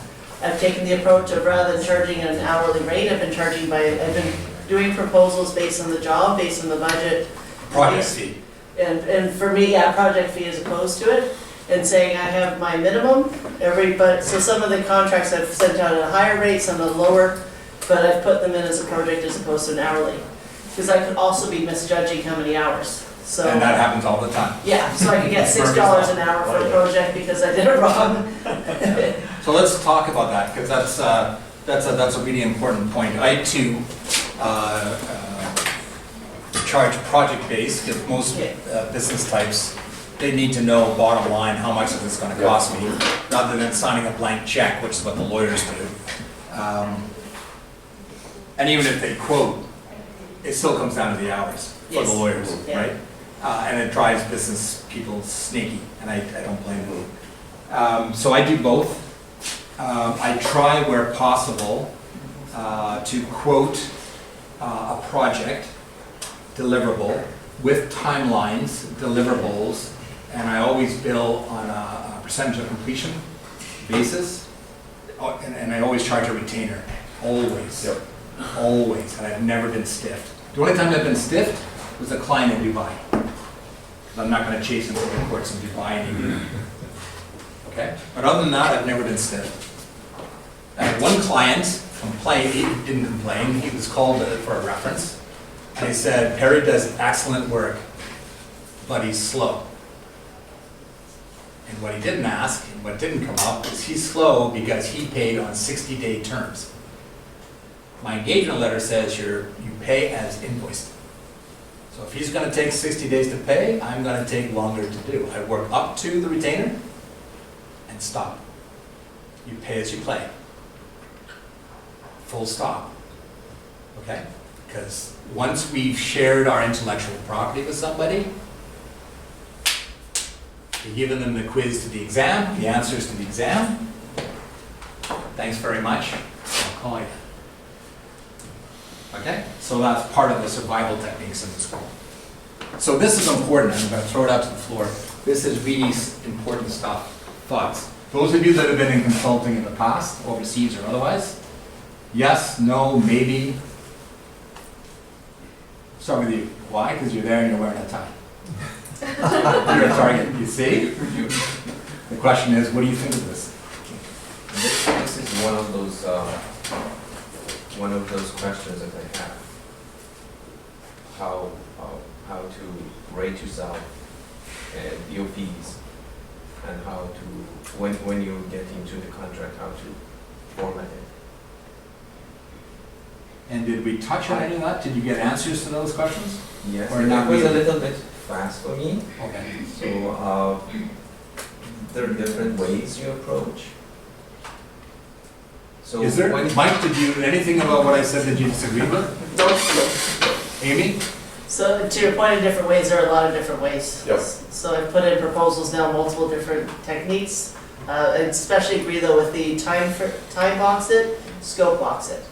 I've taken the approach of rather than charging an hourly rate, I've been doing proposals based on the job, based on the budget. Project fee. And for me, yeah, project fee as opposed to it, and saying I have my minimum, so some of the contracts I've sent out at a higher rate, some at a lower, but I've put them in as a project as opposed to an hourly. Because I could also be misjudging how many hours, so. And that happens all the time. Yeah, so I could get $6 an hour for a project because I did it wrong. So let's talk about that, because that's a really important point. I too charge project-based, because most business types, they need to know bottom line, how much is this gonna cost me, rather than signing a blank check, which is what the lawyers do. And even if they quote, it still comes down to the hours for the Yes. lawyers, Yeah. right? And it drives business people snaky, and I don't blame them. So I do both. I try where possible to quote a project deliverable with timelines, deliverables, and I always bill on a percentage of completion basis. And I always charge a retainer, always. Yep. Always, and I've never been stiffed. The only time I've been stiffed was a client in Dubai. I'm not gonna chase him to the courts in Dubai anymore. Okay? But other than that, I've never been stiffed. I had one client complain, he didn't complain, he was called for a reference. And he said, Perry does excellent work, but he's slow. And what he didn't ask, and what didn't come up, is he's slow because he paid on 60-day terms. My engagement letter says you pay as invoiced. So if he's gonna take 60 days to pay, I'm gonna take longer to do. I work up to the retainer and stop. You pay as you play. Full stop. Okay? Because once we've shared our intellectual property with somebody, you're giving them the quiz to the exam, the answers to the exam. Thanks very much. I'll call you. Okay? So that's part of the survival techniques in the school. So this is important. I'm going to throw it out to the floor. This is really important stuff. Thoughts? Those of you that have been in consulting in the past, overseas or otherwise, yes, no, maybe. Start with you. Why? Because you're there and you're wearing a tie. You're a target. You see? The question is, what do you think of this? This is one of those questions that I have. How to rate yourself and your fees, and how to when you get into the contract, how to format it. And did we touch on any of that? Did you get answers to those questions? Yes, Or it not was a really? little bit fast for me. Okay. So there are different ways you approach. So Is there, when Mike, did you, anything about what I said that you disagreed with? Amy? So to your point, in different ways, there are a lot of different ways. Yep. So I've put in proposals now, multiple different techniques. I especially agree though with the time box it, scope box it.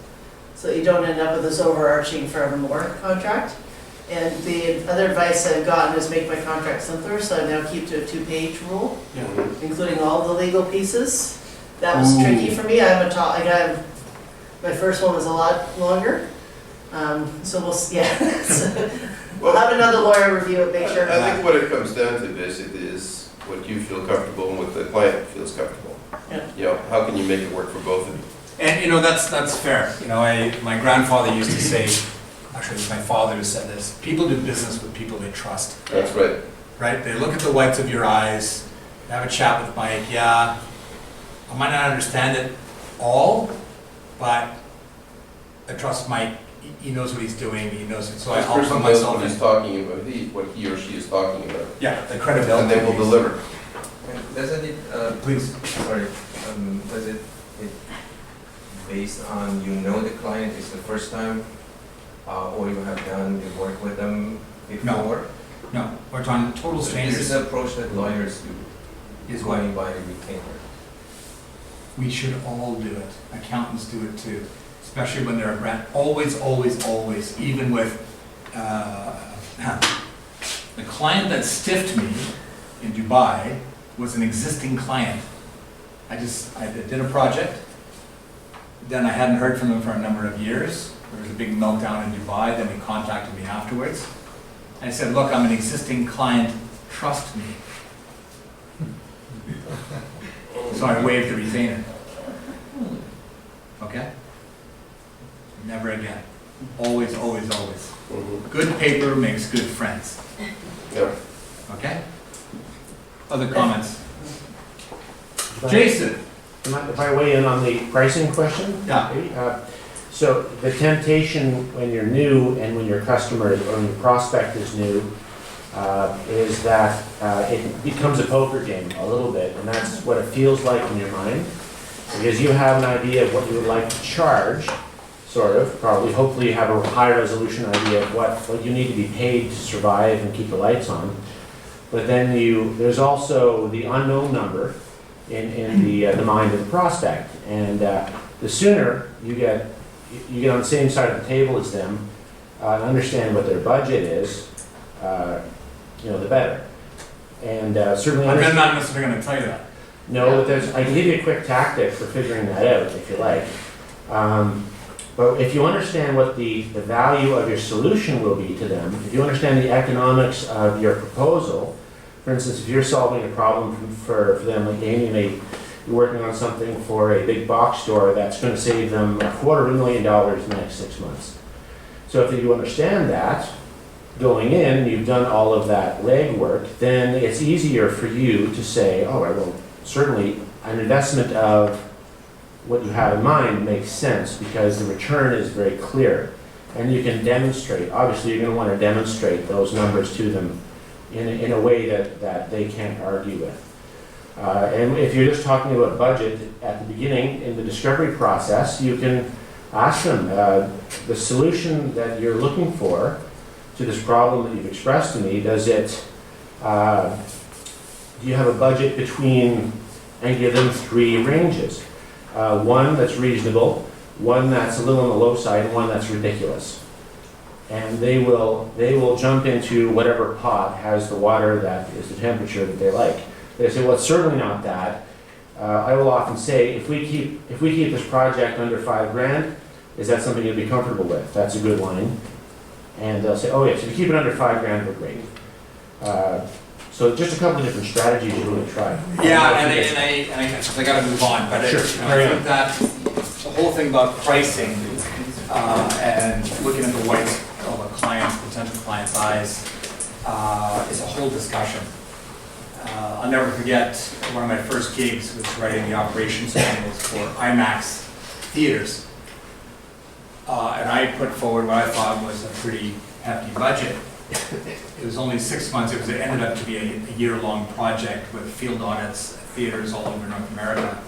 So you don't end up with this overarching forevermore contract. And the other advice I've gotten is make my contract simpler, so I now keep to a 2-page rule, Yeah. including all the legal pieces. That was Ooh. tricky for me. My first one was a lot longer. So we'll have another lawyer review it, make sure. I think what it comes down to basically is what you feel comfortable and what the client feels comfortable. Yeah. You know, how can you make it work for both of you? And you know, that's fair. You know, my grandfather used to say, actually it was my father who said this, people do business with people they trust, That's right. right? They look at the whites of your eyes, they have a chat with Mike, yeah, I might not understand it all, but I trust Mike, he knows what he's doing, he knows it, so I This I'll person put knows myself what he's in. talking about, what he or she is talking about. Yeah, the credibility. And they will deliver. doesn't it Please. sorry, does it based on the client is the first time, or you have done the work with them before? No, we're talking total This is strangers the approach that lawyers do, is what going by the retainer. we should all do it. Accountants do it too, especially when they're a brand. Always, always, always, even with the client that stiffed me in Dubai was an existing client. I did a project, then I hadn't heard from him for a number of years. There was a big meltdown in Dubai, then he contacted me afterwards. I said, look, I'm an existing client, trust me. So I waived the retainer. Okay? Never again. Always, always, always. Mhm. Good paper makes good friends. Yeah. Okay? Other comments? Jason? If I weigh in on the pricing question? Yeah. So the temptation when you're new and when your customer or when your prospect is new is that it becomes a poker game a little bit, and that's what it feels like in your mind, because you have an idea of what you would like to charge. sort of, probably. Hopefully you have a high resolution idea of what you need to be paid to survive and keep the lights on. But then there's also the unknown number in the mind of the prospect. And the sooner you get on the same side of the table as them, and understand what their budget is, the better. And certainly I'm understand. not necessarily gonna tell you that. No, but I can give you a quick tactic for figuring that out if you like. But if you understand what the value of your solution will be to them, if you understand the economics of your proposal, for instance, if you're solving a problem for them, like Amy may be working on something for a big box store that's going to save them $250,000 in the next 6 months. So if you understand that, going in, you've done all of that legwork, then it's easier for you to say, oh, well, certainly an investment of what you have in mind makes sense because the return is very clear. And you can demonstrate, obviously you're going to want to demonstrate those numbers to them in a way that they can't argue with. And if you're just talking about budget at the beginning in the discovery process, you can ask them, the solution that you're looking for to this problem that you've expressed to me, do you have a budget between, and give them 3 ranges. One that's reasonable, one that's a little on the low side, and one that's ridiculous. And they will jump into whatever pot has the water that is the temperature that they like. They say, well, it's certainly not that. I will often say, if we keep this project under $5,000, is that something you'd be comfortable with? That's a good line. And they'll say, oh yes, if you keep it under $5,000, we're great. So just a couple of different strategies you really try. Yeah, I gotta move on, but Sure, I think that the whole thing about pricing and looking at the whites of a client, potential client's eyes, is a whole discussion. I'll never forget one of my first gigs was writing the operations manuals for IMAX theaters. And I put forward what I thought was a pretty hefty budget. It was only 6 months, it ended up to be a year-long project with field audits, at theaters all over North America.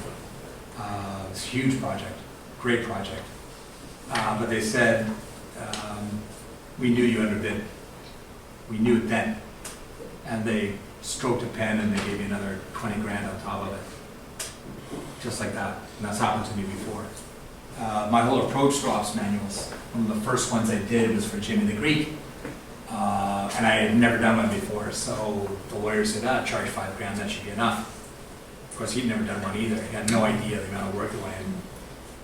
It was a huge project, great project. But they said, we knew you underbid. We knew it then. And they stroked a pen and they gave me another 20 grand on top of it. Just like that, and that's happened to me before. My whole approach to ops manuals, one of the first ones I did was for Jimmy the Greek. And I had never done one before, so the lawyer said, charge $5,000, that should be enough. Of course, he'd never done one either. He had no idea the amount of work it went in.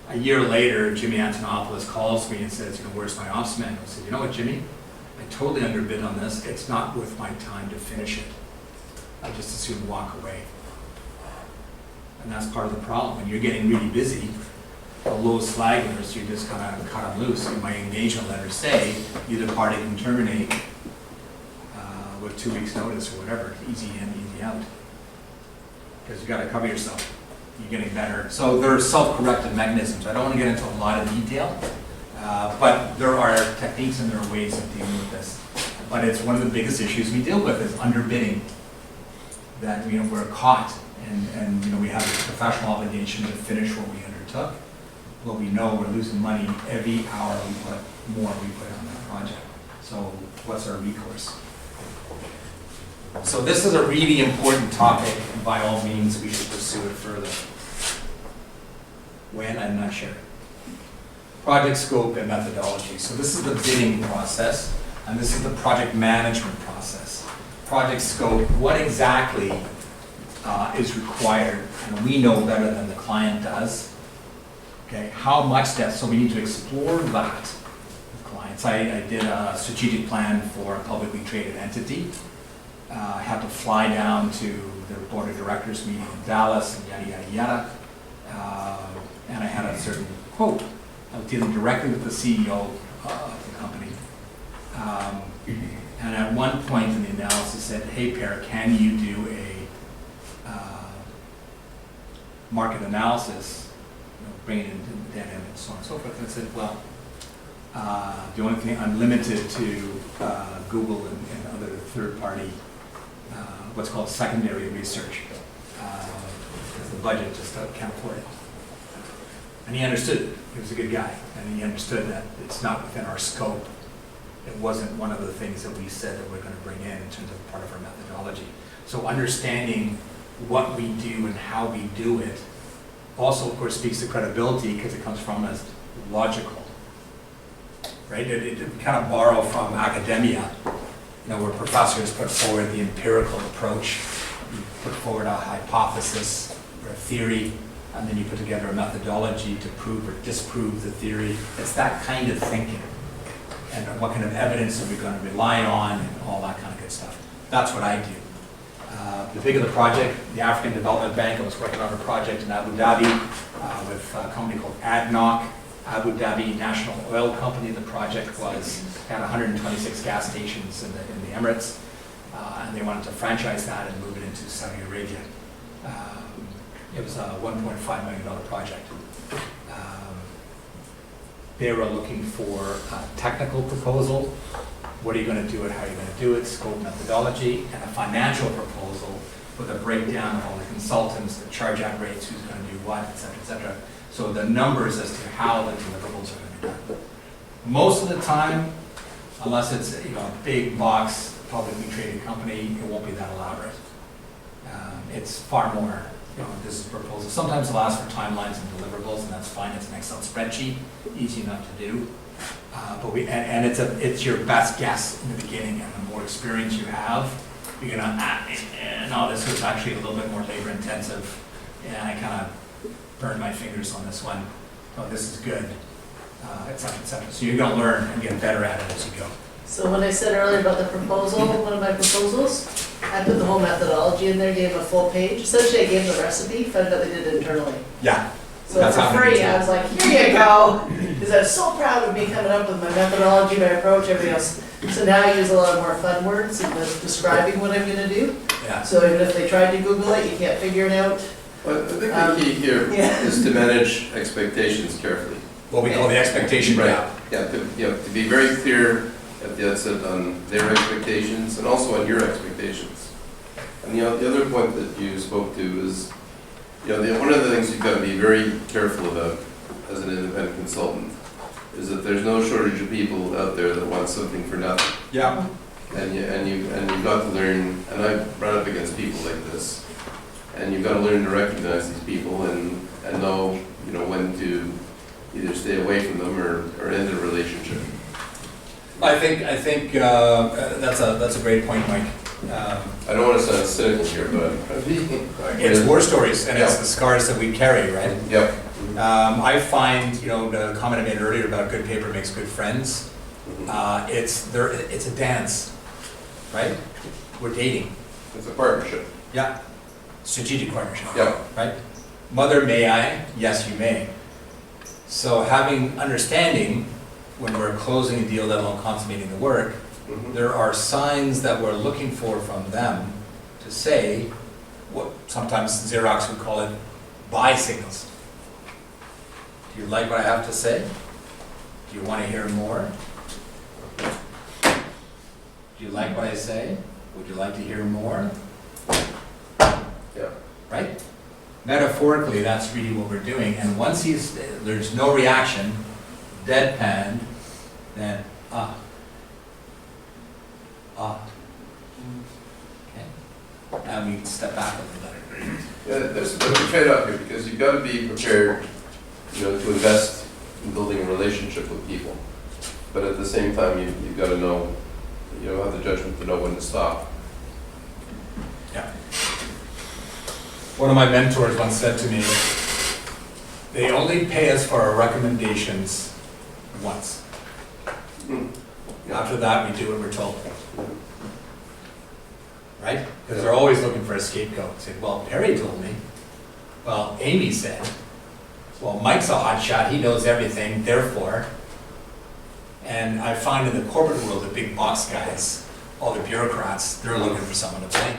A year later, Jimmy Antonopoulos calls me and says, where's my ops manual? I said, you know what, Jimmy? I totally underbid on this. It's not worth my time to finish it. I just as soon walk away. And that's part of the problem. When you're getting really busy, the low slagglers, you just kind of cut them loose. In my engagement letter say, either party can terminate with 2 weeks notice or whatever, easy in, easy out. Because you got to cover yourself. You're getting better. So there are self-corrective mechanisms. I don't want to get into a lot of detail, but there are techniques and there are ways of dealing with this. But it's one of the biggest issues we deal with is underbidding. That we're caught and we have a professional obligation to finish what we undertook. Well, we know we're losing money every hour we put on that project. So what's our recourse? So this is a really important topic, and by all means, we should pursue it further. When? I'm not sure. Project scope and methodology. So this is the bidding process, and this is the project management process. Project scope, what exactly is required, and we know better than the client does. Okay, how much that, so we need to explore that with clients. I did a strategic plan for a publicly traded entity. I had to fly down to their board of directors meeting in Dallas and yada, yada, yada. And I had a certain quote. I was dealing directly with the CEO of the company. And at one point in the analysis said, hey, Per, can you do a market analysis, bring it into the data and so on and so forth. And I said, well, the only thing, I'm limited to Google and other third-party, what's called secondary research, because the budget just can't afford it. And he understood, he was a good guy, and he understood that it's not within our scope. It wasn't one of the things that we said that we're gonna bring in terms of part of our methodology. So understanding what we do and how we do it also, of course, speaks to credibility because it comes from as logical, right? It kind of borrow from academia, you know, where professors put forward the empirical approach, you put forward a hypothesis or a theory, and then you put together a methodology to prove or disprove the theory. It's that kind of thinking. And what kind of evidence are we going to rely on and all that kind of good stuff. That's what I do. The bigger the project, the African Development Bank, I was working on a project in Abu Dhabi with a company called ADNOC, Abu Dhabi National Oil Company. The project had 126 gas stations in the Emirates, and they wanted to franchise that and move it into Saudi Arabia. It was a $1.5 million project. They were looking for a technical proposal. What are you going to do it? How are you going to do it? Scope, methodology, and a financial proposal with a breakdown of all the consultants, the charge out rates, who's going to do what, et cetera, et cetera. So the numbers as to how the deliverables are going to be done. Most of the time, unless it's a big box, publicly traded company, it won't be that elaborate. It's far more, this is a proposal. Sometimes it'll ask for timelines and deliverables, and that's fine. It's an Excel spreadsheet, easy enough to do. But it's your best guess in the beginning, and the more experience you have, you're gonna, no, this was actually a little bit more labor intensive, and I kind of burned my fingers on this one. Oh, this is good, et cetera, et cetera. So you're gonna learn and get better at it as you go. So when I said earlier about the proposal, one of my proposals, I put the whole methodology in there, gave a full page. Essentially, I gave them the recipe, found out they did it internally. Yeah. So That's for how we free, do it. I was like, here you go, because I was so proud of me coming up with my methodology, my approach, everything else. So now I use a lot more fun words in describing what I'm gonna do. Yeah. So even if they tried to Google it, you can't figure it out. But I think the key here yeah. is to manage expectations carefully. What we call the expectation gap. Yeah, to be very clear at the outset on their expectations and also on your expectations. And the other point that you spoke to is, one of the things you've got to be very careful about as an independent consultant is that there's no shortage of people out there that want something for nothing. Yeah. And you've got to learn, and I've run up against people like this, and you've got to learn to recognize these people and know, when to either stay away from them or end a relationship. I think that's a great point, Mike. I don't want to sound cynical here, but It's war stories, and it's the scars that we carry, right? Yep. I find, the comment I made earlier about good paper makes good friends. It's a dance, right? We're dating. It's a partnership. Yeah. Strategic partnership. Yeah. Right? Mother, may I? Yes, you may. So having understanding when we're closing a deal, let alone consummating the work, there are signs that we're looking for from them to say what sometimes Xerox would call it buy signals. Do you like what I have to say? Do you want to hear more? Do you like what I say? Would you like to hear more? Yeah. Right? Metaphorically, that's really what we're doing. And once there's no reaction, deadpan, then okay. And we can step back a little bit. Yeah, there's a bit of a trade-off here because you've got to be prepared, to invest in building a relationship with people. But at the same time, you've got to know, have the judgment to know when to stop. Yeah. One of my mentors once said to me, they only pay us for our recommendations once. After that, we do what we're told. Right? Because they're always looking for a scapegoat. Say, well, Perry told me. Well, Amy said. Well, Mike's a hotshot. He knows everything, therefore. And I find in the corporate world, the big boss guys, all the bureaucrats, they're looking for someone to blame.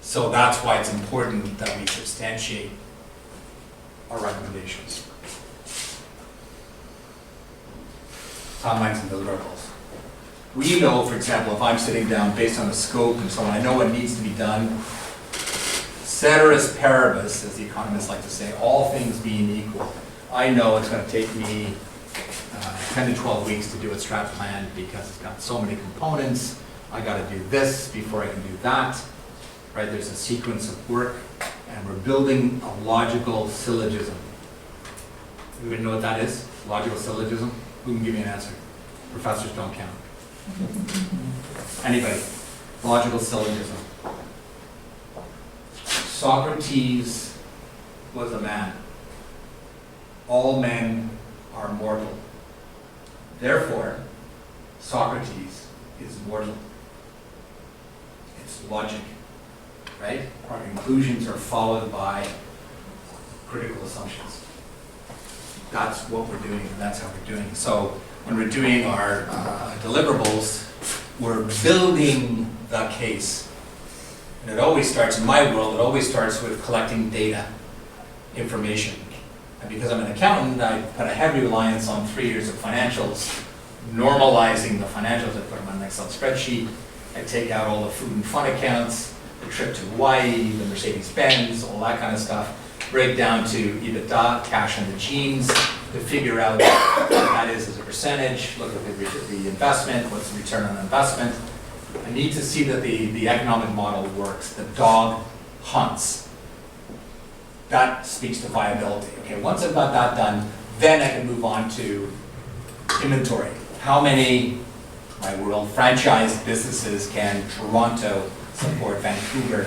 So that's why it's important that we substantiate our recommendations. Timelines and deliverables. We know, for example, if I'm sitting down based on the scope and so on, I know what needs to be done. ceteris paribus, as the economists like to say, all things being equal, I know it's gonna take me 10 to 12 weeks to do a strat plan because it's got so many components. I gotta do this before I can do that, right? There's a sequence of work, and we're building a logical syllogism. Anybody know what that is? Logical syllogism? Who can give me an answer? Professors don't count. Anybody? Logical syllogism. Socrates was a man. All men are mortal. Therefore, Socrates is mortal. It's logic, right? Our conclusions are followed by critical assumptions. That's what we're doing, and that's how we're doing. So when we're doing our deliverables, we're building the case. And it always starts, in my world, it always starts with collecting data, information. And because I'm an accountant, I put a heavy reliance on 3 years of financials, normalizing the financials. I put them on an Excel spreadsheet. I take out all the food and fun accounts, the trip to Hawaii, the Mercedes-Benz, all that kind of stuff. Break down to EBITDA, cash in the jeans, to figure out what that is as a percentage, look at the investment, what's the return on investment. I need to see that the economic model works. The dog hunts. That speaks to viability. Okay, once I've got that done, then I can move on to inventory. How many, my world, franchise businesses can Toronto support Vancouver?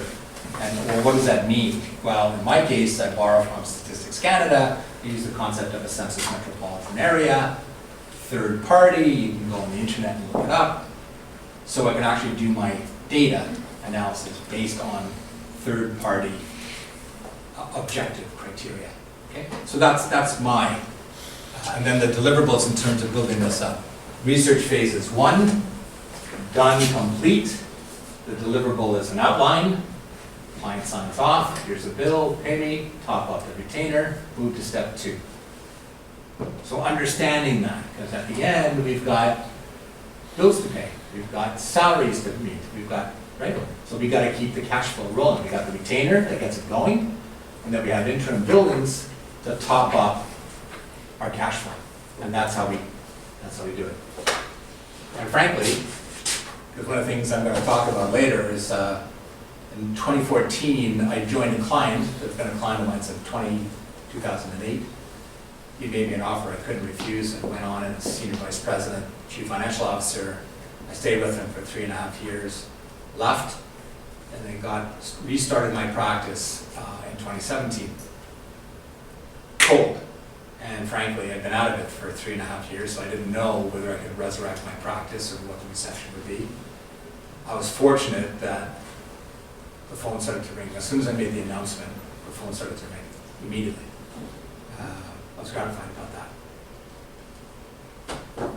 And well, what does that mean? Well, in my case, I borrow from Statistics Canada. I use the concept of a census metropolitan area, third party. You can go on the internet and look it up. So I can actually do my data analysis based on third party objective criteria. Okay, so that's my, and then the deliverables in terms of building this up. Research phase is 1, done, complete. The deliverable is an outline. Client signs off, here's a bill, pay me, top up the retainer, move to step 2. So understanding that, because at the end, we've got bills to pay, we've got salaries to meet, we've got, right? So we got to keep the cash flow rolling. We got the retainer that gets it going, and then we have interim billings to top up our cash flow. And that's how we do it. And frankly, because one of the things I'm going to talk about later is in 2014, I joined a client that's been a client of mine since 2008. He made me an offer I couldn't refuse and went on as Senior Vice President, Chief Financial Officer. I stayed with him for 3.5 years, left, and then restarted my practice in 2017. Cold. And frankly, I'd been out of it for 3.5 years, so I didn't know whether I could resurrect my practice or what the reception would be. I was fortunate that the phone started to ring. As soon as I made the announcement, the phone started to ring immediately. I was gratified about that.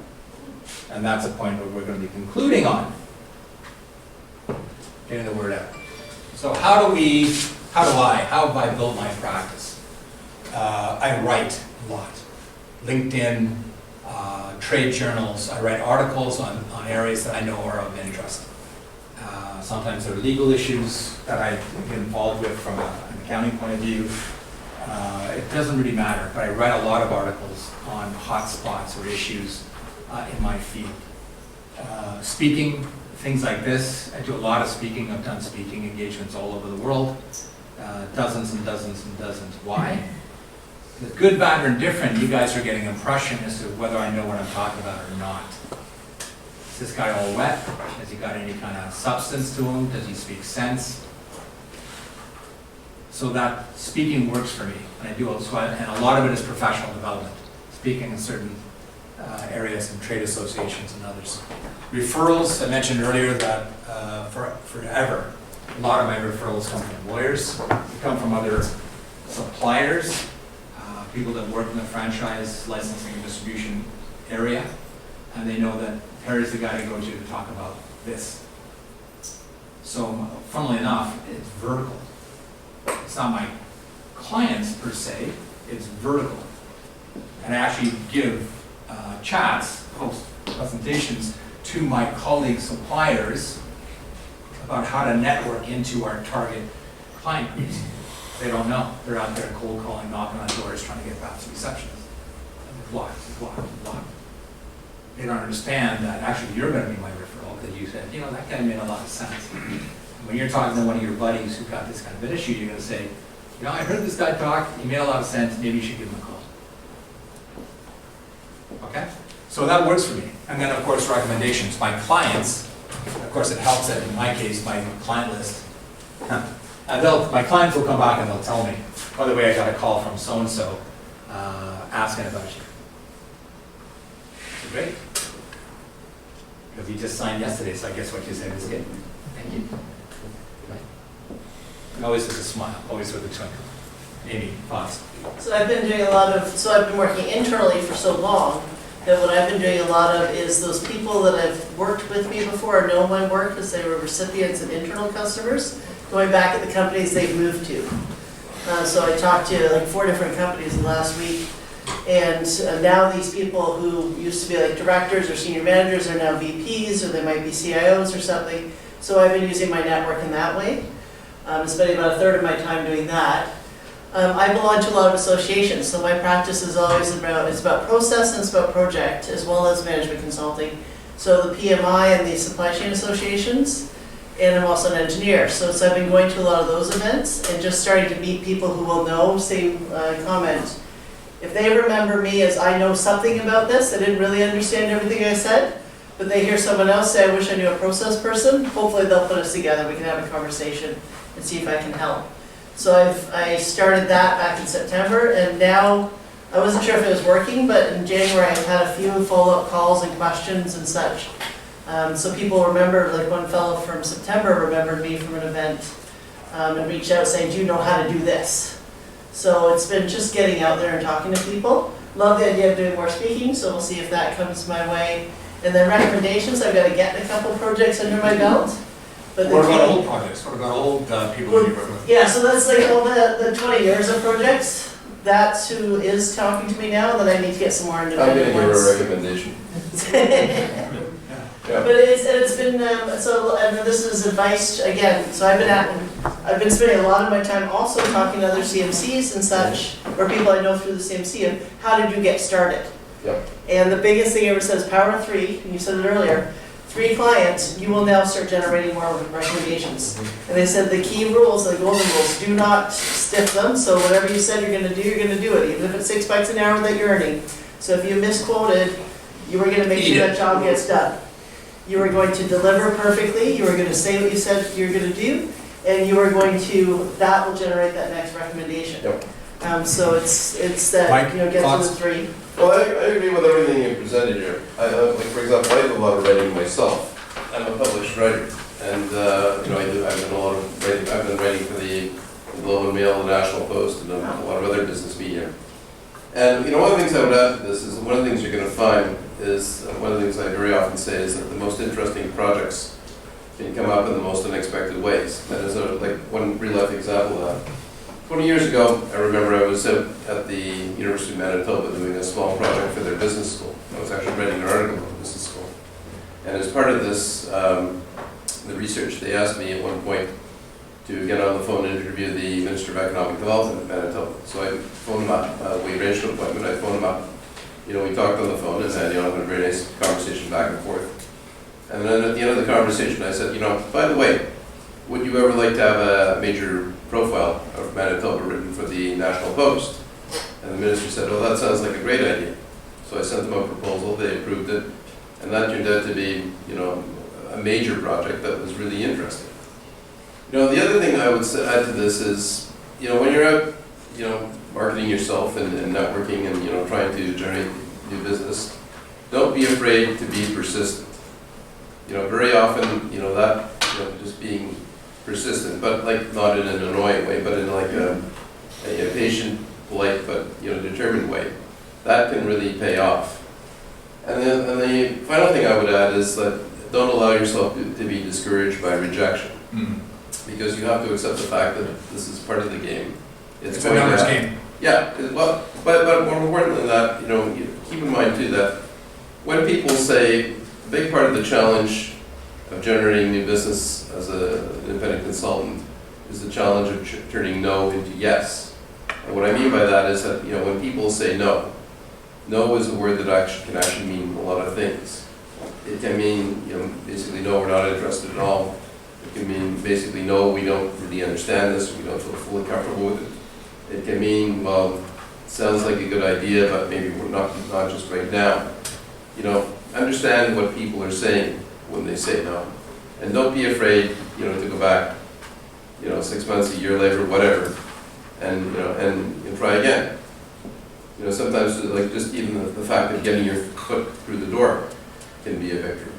And that's a point where we're going to be concluding on, getting the word out. So how have I built my practice? I write a lot. LinkedIn, trade journals. I write articles on areas that I know are of interest. Sometimes there are legal issues that I get involved with from an accounting point of view. It doesn't really matter, but I write a lot of articles on hot spots or issues in my field. Speaking, things like this, I do a lot of speaking. I've done speaking engagements all over the world, dozens and dozens and dozens. Why? The good, bad, or indifferent, you guys are getting an impression as to whether I know what I'm talking about or not. Is this guy all wet? Has he got any kind of substance to him? Does he speak sense? So that speaking works for me, and I do also, and a lot of it is professional development, speaking in certain areas and trade associations and others. Referrals, I mentioned earlier that forever, a lot of my referrals come from lawyers, they come from other suppliers, people that work in the franchise licensing and distribution area, and they know that Perry's the guy to go to talk about this. So, funnily enough, it's vertical. It's not my clients per se, it's vertical. And I actually give chats, host presentations to my colleague suppliers about how to network into our target client groups. They don't know. They're out there cold calling, knocking on doors, trying to get past the receptionist. And they're blocked. They don't understand that actually you're gonna be my referral, because you said, that guy made a lot of sense. When you're talking to one of your buddies who got this kind of an issue, you're gonna say, I heard this guy talk, he made a lot of sense, maybe you should give him a call. Okay? So that works for me. And then, of course, recommendations. My clients, of course, it helps that in my case, my client list, and my clients will come back and they'll tell me, by the way, I got a call from so-and-so asking about you. So great. Because he just signed yesterday, so I guess what you said is good. Thank you. And always with a smile, always with a twinkle. Amy, thoughts? So I've been doing I've been working internally for so long that what I've been doing a lot of is those people that have worked with me before or know my work because they were recipients and internal customers, going back at the companies they've moved to. So I talked to like 4 different companies in the last week, and now these people who used to be like directors or senior managers are now VPs, or they might be CIOs or something. So I've been using my network in that way. Spending about 1/3 of my time doing that. I belong to a lot of associations, so my practice is always about process and it's about project, as well as management consulting. So the PMI and the supply chain associations, and I'm also an engineer. So I've been going to a lot of those events and just starting to meet people who will know, comment. If they remember me as I know something about this, I didn't really understand everything I said, but they hear someone else say, I wish I knew a process person, hopefully they'll put us together, we can have a conversation and see if I can help. So I started that back in September, and now, I wasn't sure if it was working, but in January I've had a few follow-up calls and questions and such. So people remember, like one fellow from September remembered me from an event and reached out saying, do you know how to do this? So it's been just getting out there and talking to people. Love the idea of doing more speaking, so we'll see if that comes my way. And then recommendations, I've got to get a couple projects under my belt. But What about old projects? What about old people you work with? Yeah, so that's like all the 20 years of projects. That's who is talking to me now, that I need to get some more I'm independent gonna give ones. her a recommendation. Yeah. But it's been, so, and this is advice, again, so I've been spending a lot of my time also talking to other CMCs and such, or people I know through the CMC, and how did you get started? Yep. And the biggest thing ever says power of 3, and you said it earlier, 3 clients, you will now start generating more recommendations. And they said the key rules, the golden rules, do not stiff them, so whatever you said you're gonna do it, even if it's $6 an hour that you're earning. So if you misquoted, you were gonna make sure that job gets done. You were going to deliver perfectly, you were gonna say what you said you're gonna do, and you are going to, that will generate that next recommendation. Yep. So it's that, Mike, get to the thoughts? 3. Well, I agree with everything you presented here. Like, for example, I do a lot of writing myself. I'm a published writer, and I've done a lot of writing. I've been writing for the Globe and Mail, the National Post, and a lot of other business media. And one of the things I would add to this is one of the things you're going to find is one of the things I very often say is that the most interesting projects can come up in the most unexpected ways. And there's like one real life example of that. 20 years ago, I remember I was out at the University of Manitoba doing a small project for their business school. I was actually writing an article about business school. And as part of this, the research, they asked me at one point to get on the phone and interview the Minister of Economic Development of Manitoba. So I phoned him up, we arranged an appointment, I phoned him up. We talked on the phone and had a very nice conversation back and forth. And then at the end of the conversation, I said, by the way, would you ever like to have a major profile of Manitoba written for the National Post? And the minister said, oh, that sounds like a great idea. So I sent them a proposal, they approved it, and that turned out to be, a major project that was really interesting. The other thing I would add to this is, when you're out, marketing yourself and networking and, trying to generate new business, don't be afraid to be persistent. Very often, just being persistent, but like not in an annoying way, but in like a patient, polite, but determined way. That can really pay off. And then the final thing I would add is that don't allow yourself to be discouraged by rejection, because you have to accept the fact that this is part of the game. It's a numbers game. Yeah, well, but more important than that, keep in mind too that when people say a big part of the challenge of generating new business as an independent consultant is the challenge of turning no into yes. And what I mean by that is that, when people say no, no is a word that can actually mean a lot of things. It can mean, basically, no, we're not interested at all. It can mean basically, no, we don't really understand this, we don't feel fully comfortable with it. It can mean, well, sounds like a good idea, but maybe we're not just right now. Understand what people are saying when they say no. And don't be afraid, to go back, 6 months, a year later, whatever, and try again. Sometimes like just even the fact of getting your foot through the door can be a victory.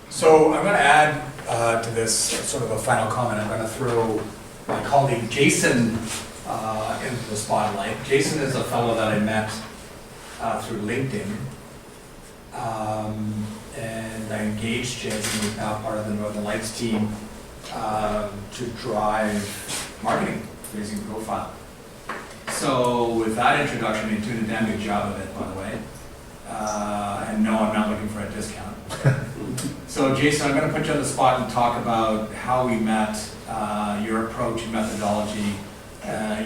So I'm going to add to this sort of a final comment. I'm going to throw my colleague Jason into the spotlight. Jason is a fellow that I met through LinkedIn. And I engaged Jason, who's now part of the Northern Lights team, to drive marketing for Raising Profile. So with that introduction, you did a damn good job of it, by the way. And no, I'm not looking for a discount. So Jason, I'm going to put you on the spot and talk about how we met, your approach and methodology,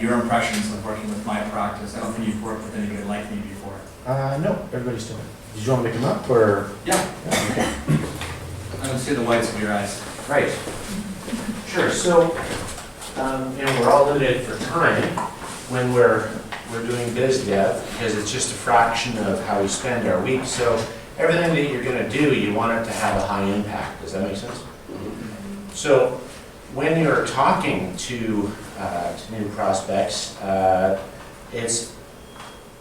your impressions of working with my practice. I don't think you've worked with anybody like me before. No, everybody's doing it. Did you want me to come up, or? Yeah. Okay. I don't see the whites of your eyes. Right. Sure, so, we're all limited for time when we're doing biz dev, because it's just a fraction of how we spend our week. So everything that you're gonna do, you want it to have a high impact. Does that make sense? So when you're talking to new prospects, it's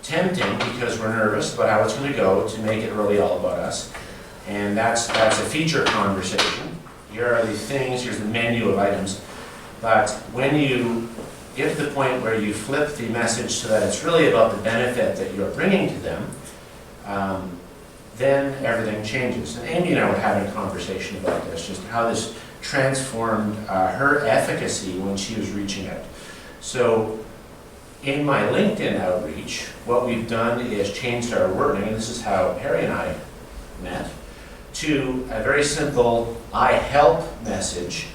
tempting, because we're nervous about how it's going to go, to make it really all about us. And that's a feature conversation. Here are the things, here's the menu of items. But when you get to the point where you flip the message so that it's really about the benefit that you're bringing to them, then everything changes. And Amy and I were having a conversation about this, just how this transformed her efficacy when she was reaching out. So in my LinkedIn outreach, what we've done is changed our wording, and this is how Harry and I met, to a very simple I help message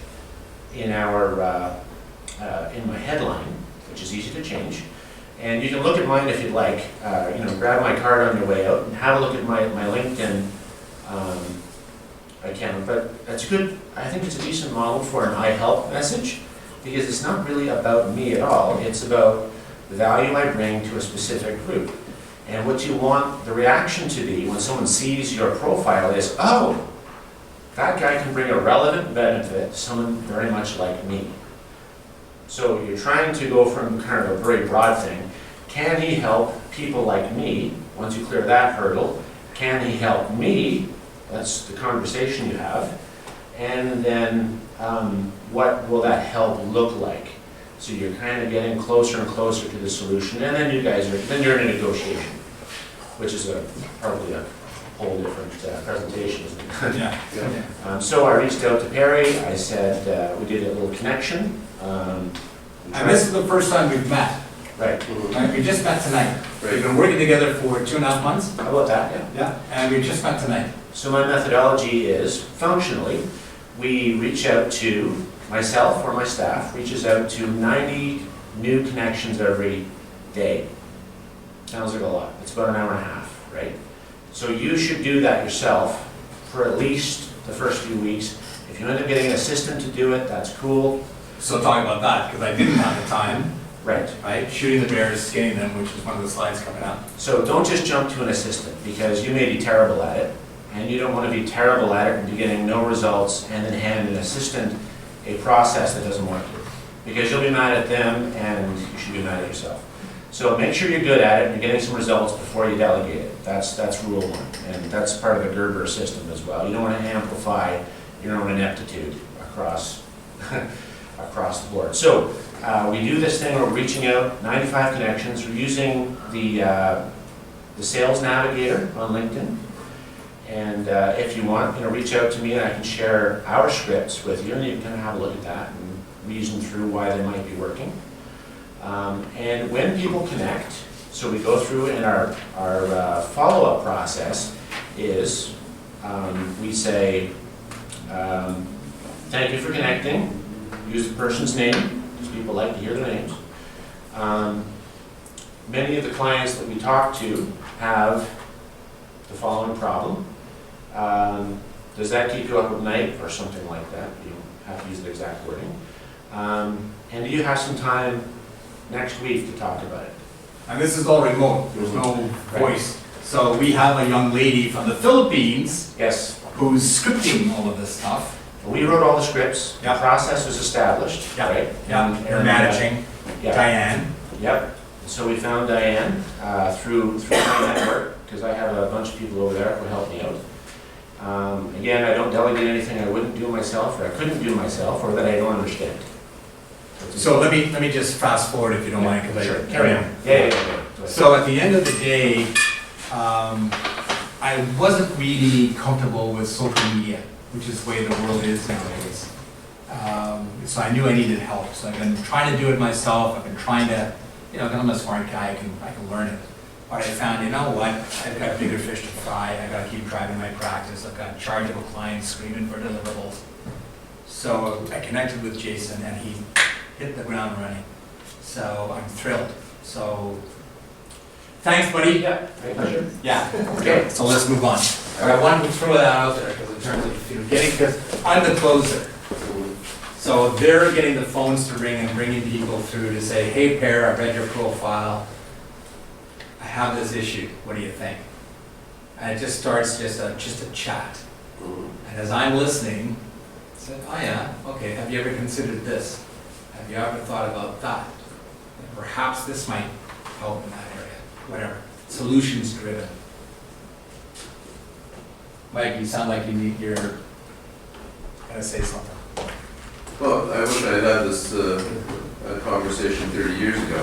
in our in my headline, which is easy to change. And you can look at mine if you'd like. Grab my card on your way out and have a look at my LinkedIn account. But that's good. I think it's a decent model for an I help message, because it's not really about me at all. It's about the value I bring to a specific group. And what you want the reaction to be when someone sees your profile is, oh, that guy can bring a relevant benefit to someone very much like me. So you're trying to go from kind of a very broad thing. Can he help people like me? Once you clear that hurdle, can he help me? That's the conversation you have. And then what will that help look like? So you're kind of getting closer and closer to the solution, and then you're in a negotiation, which is probably a whole different presentation, isn't it? Yeah. So I reached out to Perry. I said we did a little connection. And this is the first time we've met. Right. Right? We just met tonight. Right. We've been working together for 2.5 months. How about that? Yeah. Yeah. And we just met tonight. So my methodology is, functionally, we reach out to, myself or my staff reaches out to 90 new connections every day. Sounds like a lot. It's about an hour and a half, right? So you should do that yourself for at least the first few weeks. If you end up getting an assistant to do it, that's cool. So talking about that, because I didn't have the time, Right. right? Shooting the bears, skinning them, which is one of the slides coming up. So don't just jump to an assistant, because you may be terrible at it, and you don't want to be terrible at it and be getting no results and then hand an assistant a process that doesn't work. Because you'll be mad at them and you should be mad at yourself. So make sure you're good at it and you're getting some results before you delegate it. That's rule one, and that's part of the Gerber system as well. You don't want to amplify your own ineptitude across the board. So we do this thing where we're reaching out, 95 connections. We're using the Sales Navigator on LinkedIn. And if you want, reach out to me and I can share our scripts with you, and you can kind of have a look at that and reason through why they might be working. And when people connect, so we go through, and our follow-up process is we say, thank you for connecting. use the person's name, because people like to hear their names. Many of the clients that we talk to have the following problem. Does that keep you up at night, or something like that? You have to use the exact wording. And do you have some time next week to talk about it? And this is all remote, there's no voice. So we have a young lady from the Philippines Yes. who's scripting all of this stuff. We wrote all the scripts. Yeah. The process was established, Yeah. right? Yeah, you're managing, Yeah. Diane. Yep. So we found Diane through my network, because I have a bunch of people over there who help me out. Again, I don't delegate anything I wouldn't do myself, or I couldn't do myself, or that I don't understand. So let me just fast forward if you don't mind, because Sure, I. carry on. Yeah. So at the end of the day, I wasn't really comfortable with social media, which is the way the world is nowadays. So I knew I needed help, so I've been trying to do it myself, I've been trying to, I'm a smart guy, I can learn it. But I found, you know what, I've got bigger fish to fry, I've got to keep driving my practice, I've got chargeable clients screaming for deliverables. So I connected with Jason and he hit the ground running. So I'm thrilled. So, thanks buddy. Yeah, my pleasure. Yeah. Okay. So let's move on. I wanted to throw that out there because in terms of, because I'm the closer. So they're getting the phones to ring and bringing people through to say, hey Per, I read your profile. I have this issue, what do you think? And it just starts just a chat. And as I'm listening, I said, oh yeah, okay, have you ever considered this? Have you ever thought about that? And perhaps this might help in that area, whatever. Solutions driven. Mike, you sound like you're gonna say something. Well, I wish I had this conversation 30 years ago.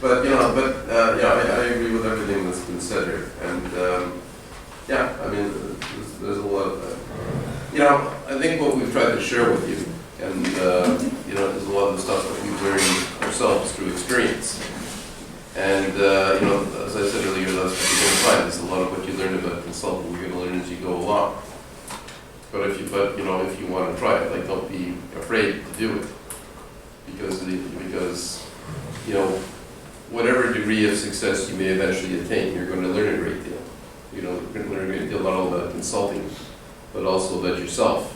But, I agree with everything that's been said here. And, there's a lot of, I think what we've tried to share with you, and, is a lot of the stuff that we've learned ourselves through experience. And, as I said earlier, that's what you're going to find. There's a lot of what you learn about consulting, you're going to learn as you go along. But if you want to try it, like, don't be afraid to do it. Because whatever degree of success you may eventually attain, you're going to learn a great deal. You're going to learn a great deal not only about consulting, but also about yourself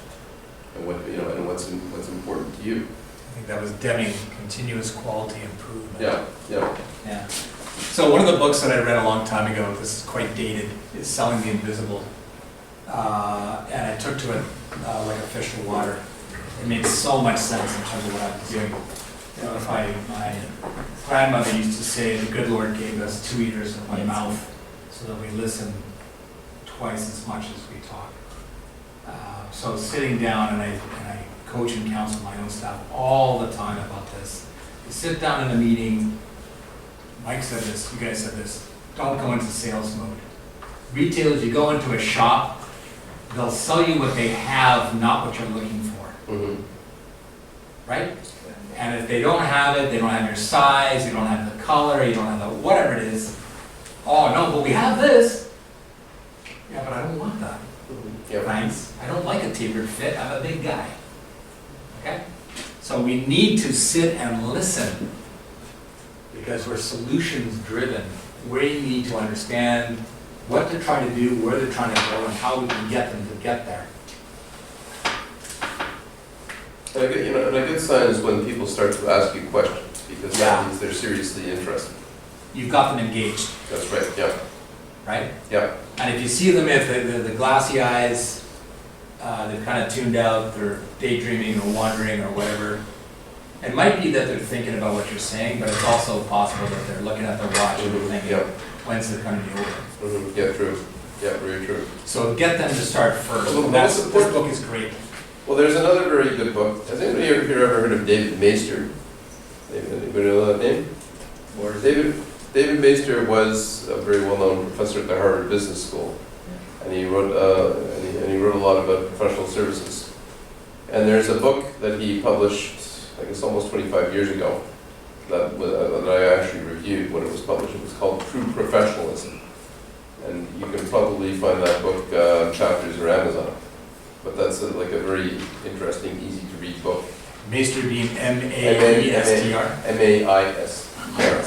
and what's important to you. I think that was Deming, continuous quality improvement. Yeah. So one of the books that I read a long time ago, this is quite dated, is Selling the Invisible. And I took to it like a fish to water. It made so much sense in terms of what I was doing. My grandmother used to say, the good Lord gave us 2 ears and 1 mouth, so that we listen twice as much as we talk. So sitting down, and I coach and counsel my own staff all the time about this. You sit down in a meeting, Mike said this, you guys said this, don't go into sales mode. Retailers, you go into a shop, they'll sell you what they have, not what you're looking for. Mm-hmm. Right? And if they don't have it, they don't have your size, you don't have the color, you don't have the whatever it is. Oh no, but we have this. Yeah, but I don't want that. Yeah. Thanks. I don't like a tapered fit, I'm a big guy. Okay? So we need to sit and listen because we're solutions driven. We need to understand what they're trying to do, where they're trying to go, and how we can get them to get there. And a good sign is when people start to ask you questions, because that means they're seriously interested. You've got them engaged, That's right, yeah. right? Yeah. And if you see them, if the glassy eyes, they're kind of tuned out, they're daydreaming or wandering or whatever, it might be that they're thinking about what you're saying, but it's also possible that they're looking at their watch and thinking, Yeah. when's it going to be over? Mm-hmm. Yeah, true. Yeah, very true. So get them to start first. Well, This what's the- book is great. Well, there's another very good book. Has anybody here ever heard of David Maister? Anybody know that name? Or David Maister was a very well-known professor at the Harvard Business School, and he wrote a lot about professional services. And there's a book that he published, I guess, almost 25 years ago, that I actually reviewed when it was published. It was called True Professionalism, and you can probably find that book chapters or Amazon. but that's like a very interesting, easy to read book. Maestr being M-A-E-S-T-R. M-A-I-S-R.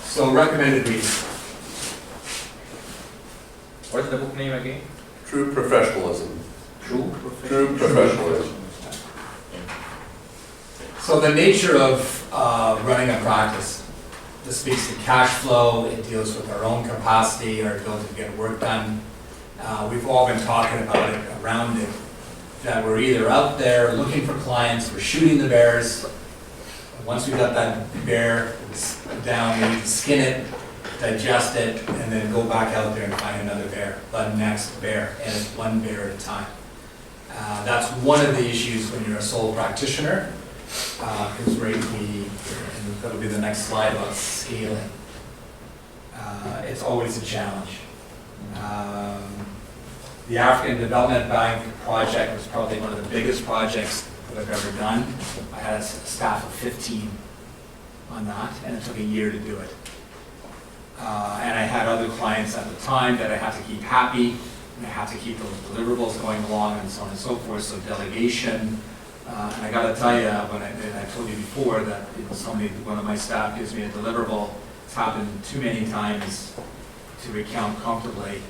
So recommended reading. What's the book name again? True professionalism. True. True professionalism. So the nature of running a practice, this speaks to cash flow, it deals with our own capacity, our ability to get work done. We've all been talking about it around it, that we're either out there looking for clients, we're shooting the bears. Once we've got that bear down, we need to skin it, digest it, and then go back out there and find another bear, the next bear, and it's one bear at a time. That's one of the issues when you're a sole practitioner. Because and that'll be the next slide about scaling. It's always a challenge. The African Development Bank project was probably one of the biggest projects that I've ever done. I had a staff of 15 on that, and it took a year to do it. And I had other clients at the time that I had to keep happy, and I had to keep those deliverables going along, and so on and so forth, so delegation. And I gotta tell you, and I told you before that one of my staff gives me a deliverable. It's happened too many times to recount comfortably.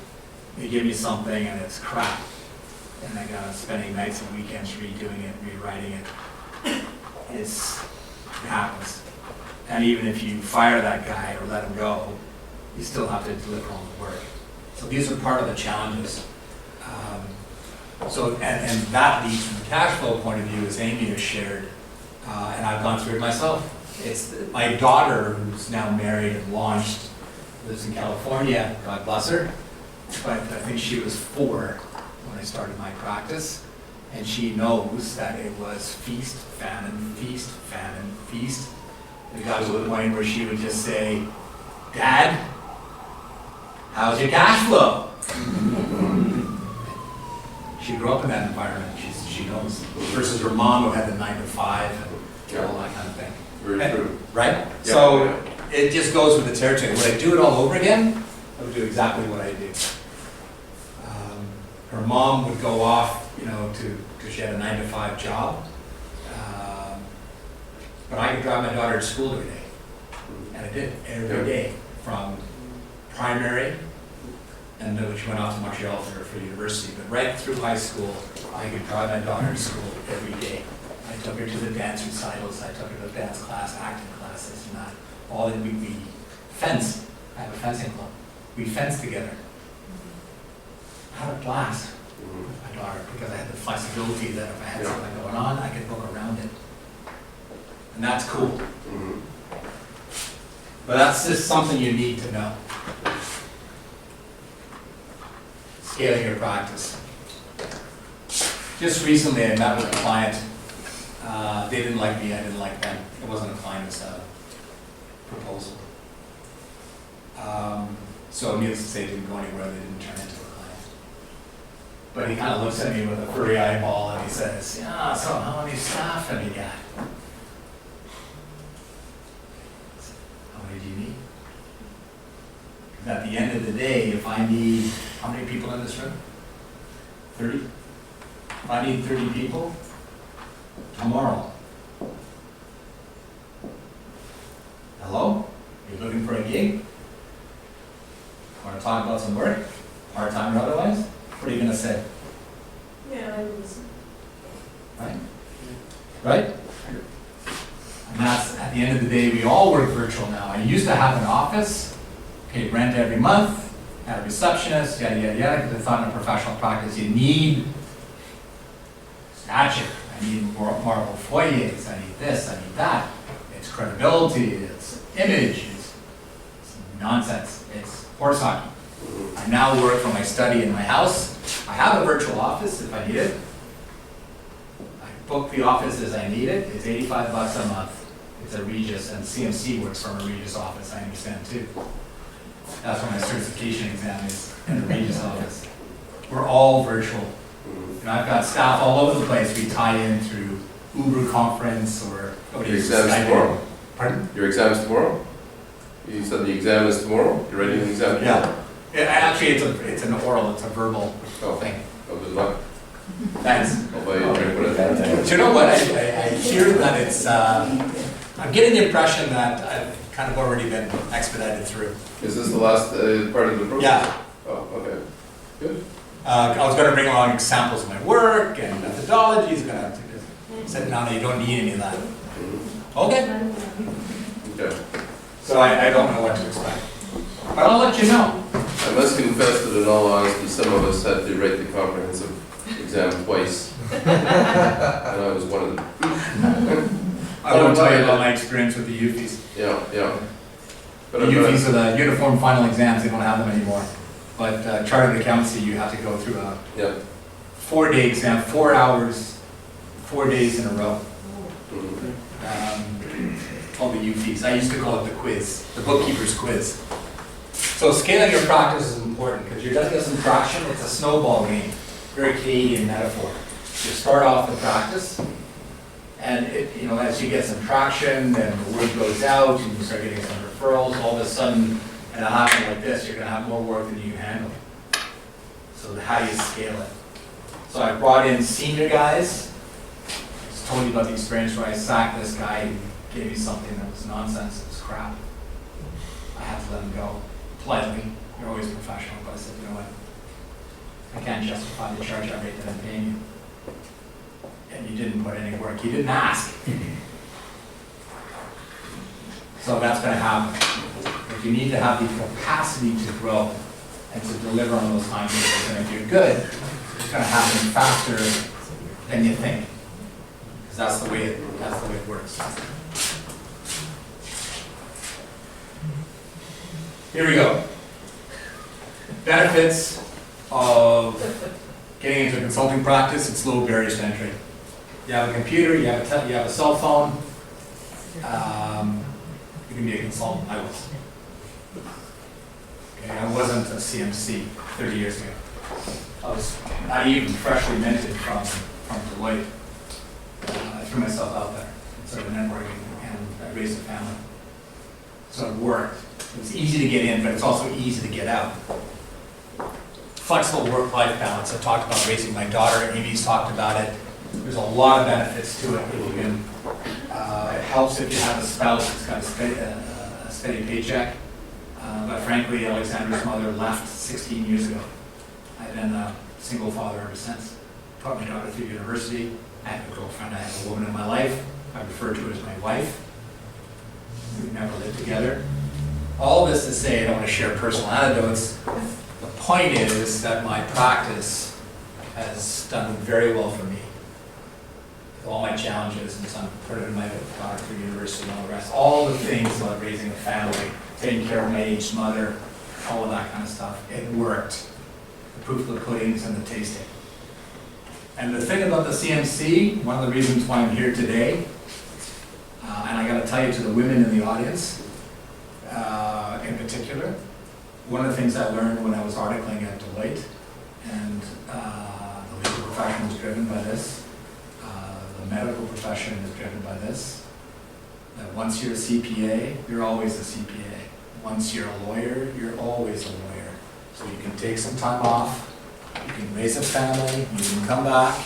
They give me something and it's crap, and I gotta spending nights and weekends redoing it, rewriting it. It happens. And even if you fire that guy or let him go, you still have to deliver on the work. So these are part of the challenges. And that leads from the cash flow point of view, as Amy has shared, and I've gone through it myself. It's my daughter, who's now married and launched, lives in California, God bless her, but I think she was 4 when I started my practice, and she knows that it was feast, famine, feast, famine, feast. It got to the point where she would just say, "Dad, how's your cash flow?" She grew up in that environment, she knows, versus her mom who had the 9 to 5 and all that kind of thing. Very true. Right? Yeah, So yeah. it just goes with the territory. Would I do it all over again? I would do exactly what I do. Her mom would go off, because she had a 9 to 5 job. But I could drive my daughter to school every day. And I did, every day, from primary, and then she went off to Montreal for university. But right through high school, I could drive my daughter to school every day. I took her to the dance recitals, I took her to dance class, acting classes, and that. All that we fenced. I have a fencing club. We fenced together. I had a blast with my daughter because I had the flexibility that if I had something going on, I could book around it. And that's cool. Mhm. But that's just something you need to know. Scaling your practice. Just recently I met with a client. They didn't like me, I didn't like them. It wasn't a client, it was a proposal. So needless to say, it didn't go anywhere, they didn't turn into a client. But he kind of looks at me with a furry eyeball and he says, "Yeah, so how many staff have you got?" How many do you need? Because at the end of the day, if I need, how many people in this room? 30? If I need 30 people, tomorrow. Hello? You're looking for a gig? Want to talk about some work? Part-time or otherwise? What are you going to say? Yeah, I listen. Right? Right? And that's, at the end of the day, we all work virtual now. I used to have an office, pay rent every month, had a receptionist, yada, yada, yada, because I thought in a professional practice you need stature, I need marble foyers, I need this, I need that. It's credibility, it's image, it's nonsense, it's horse hockey. I now work from my study in my house. I have a virtual office if I need it. I book the office as I need it. It's $85 a month. It's a Regis, and CMC works from a Regis office, I understand too. That's where my certification exam is, in the Regis office. We're all virtual. And I've got staff all over the place. We tie in through Uber conference or Your exam's tomorrow? Pardon? Your exam is tomorrow? You said the exam is tomorrow? You're writing the exam tomorrow? Actually, it's an oral, it's a verbal Oh, thing. oh, good luck. Thanks. I'll buy you a drink when I But you know what, I hear that it's, I'm getting the impression that I've kind of already been expedited through. Is this the last part of the program? Yeah, Oh, okay. Good. I was gonna bring along examples of my work and methodologies, gonna, said, no, you don't need any of that. Mhm. Okay, Okay. so I don't know what to expect. But I'll let you know. I must confess that in all honesty, some of us had to write the comprehensive exam twice. And I was one of them. I won't tell you about my experience with the UFIs. Yeah, yeah. The But I'm gonna- UFIs are the uniform final exams, they don't have them anymore. But chartered accountancy, you have to go through a Yeah. 4-day exam, 4 hours, 4 days in a row. Mhm. Called the UFIs. I used to call it the quiz, the bookkeeper's quiz. So scaling your practice is important because you're going to get some traction. It's a snowball game, very Canadian metaphor. You start off the practice, and as you get some traction, then the word goes out, and you start getting some referrals. All of a sudden, and it'll happen like this, you're going to have more work than you can handle. So how do you scale it? So I brought in senior guys. I just told you about the experience where I sacked this guy who gave me something that was nonsense, it was crap. I had to let him go, politely. You're always professional, but I said, you know what? I can't justify the charge I rate that I'm paying you. And you didn't put any work, you didn't ask. So that's gonna happen. But you need to have the capacity to grow and to deliver on those timetables. And if you're good, it's gonna happen faster than you think. Because that's the way it works. Here we go. Benefits of getting into a consulting practice, it's low barriers to entry. You have a computer, you have a cell phone, you can be a consultant. I was. Okay, I wasn't a CMC 30 years ago. I was not even freshly minted from Deloitte. I threw myself out there, sort of networking, and I raised a family. So it worked. It was easy to get in, but it's also easy to get out. Flexible work-life balance. I talked about raising my daughter. Amy's talked about it. There's a lot of benefits to it. It helps if you have a spouse that's got a steady paycheck. But frankly, Alexandra's mother left 16 years ago. I've been a single father ever since. Taught my daughter through university. I have a girlfriend. I have a woman in my life. I refer to her as my wife. We've never lived together. All this to say, I don't want to share personal anecdotes. The point is that my practice has done very well for me. With all my challenges, and some put it in my daughter through university and all the rest. All the things about raising a family, taking care of my aged mother, all of that kind of stuff. It worked. The proof of the pudding is in the tasting. And the thing about the CMC, one of the reasons why I'm here today, and I got to tell you to the women in the audience, in particular, one of the things I learned when I was articling at Deloitte, and the legal profession is driven by this, the medical profession is driven by this, that once you're a CPA, you're always a CPA. Once you're a lawyer, you're always a lawyer. So you can take some time off, you can raise a family, you can come back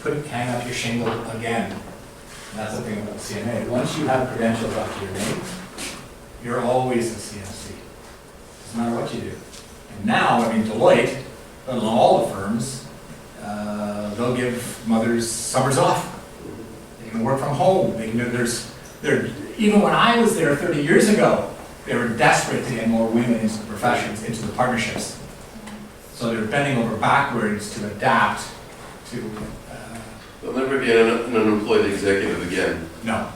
and hang up your shingle again. And that's the thing about CMA. Once you have credentials up to your name, you're always a CMC. Doesn't matter what you do. And now, Deloitte, let alone all the firms, they'll give mothers summers off. They can work from home. Even when I was there 30 years ago, they were desperate to get more women into the professions, into the partnerships. So they're bending over backwards to adapt to. There'll never be an unemployed executive again. No,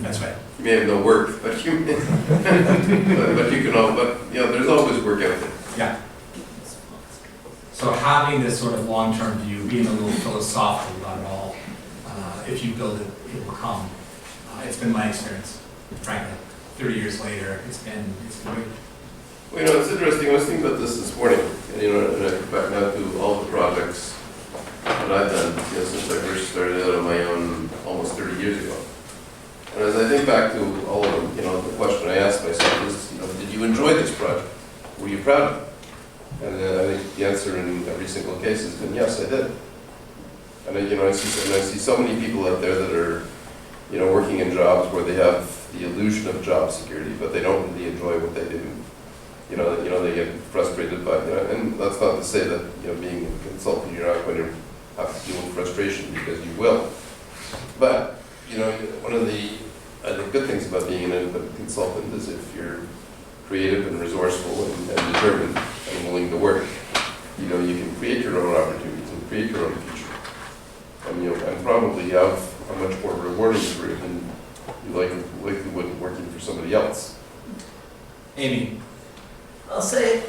that's right. You may have no work, but you but you can all, but there's always work out there. Yeah. So having this sort of long-term view, being a little philosophical about it all, if you build it, it will come. It's been my experience, frankly. 30 years later, it's been great. Well, it's interesting. I was thinking about this morning, and and I go back now to all the projects that I've done since I first started out on my own almost 30 years ago. And as I think back to all of them, the question I asked myself is, did you enjoy this project? Were you proud of? And I think the answer in every single case has been, yes, I did. And I see so many people out there that are, working in jobs where they have the illusion of job security, but they don't really enjoy what they do. They get frustrated by, and that's not to say that, being a consultant, you're not going to have to deal with frustration, because you will. But, one of the, I think, good things about being an independent consultant is if you're creative and resourceful and determined and willing to work, you can create your own opportunities and create your own future. And probably have a much more rewarding career than you likely would working for somebody else. Amy? I'll say,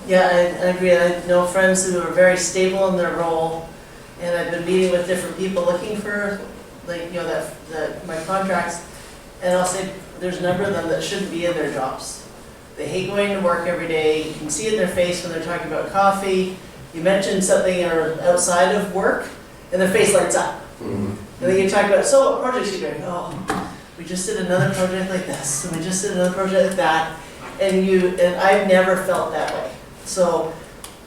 yeah, I agree. I know friends who are very stable in their role, and I've been meeting with different people looking for, my contracts, and I'll say there's a number of them that shouldn't be in their jobs. They hate going to work every day. You can see it in their face when they're talking about coffee. You mention something outside of work, and their face lights up. Mm-hmm. And then you talk about, so what projects you doing? Oh, we just did another project like this, and we just did another project like that. And I've never felt that way. So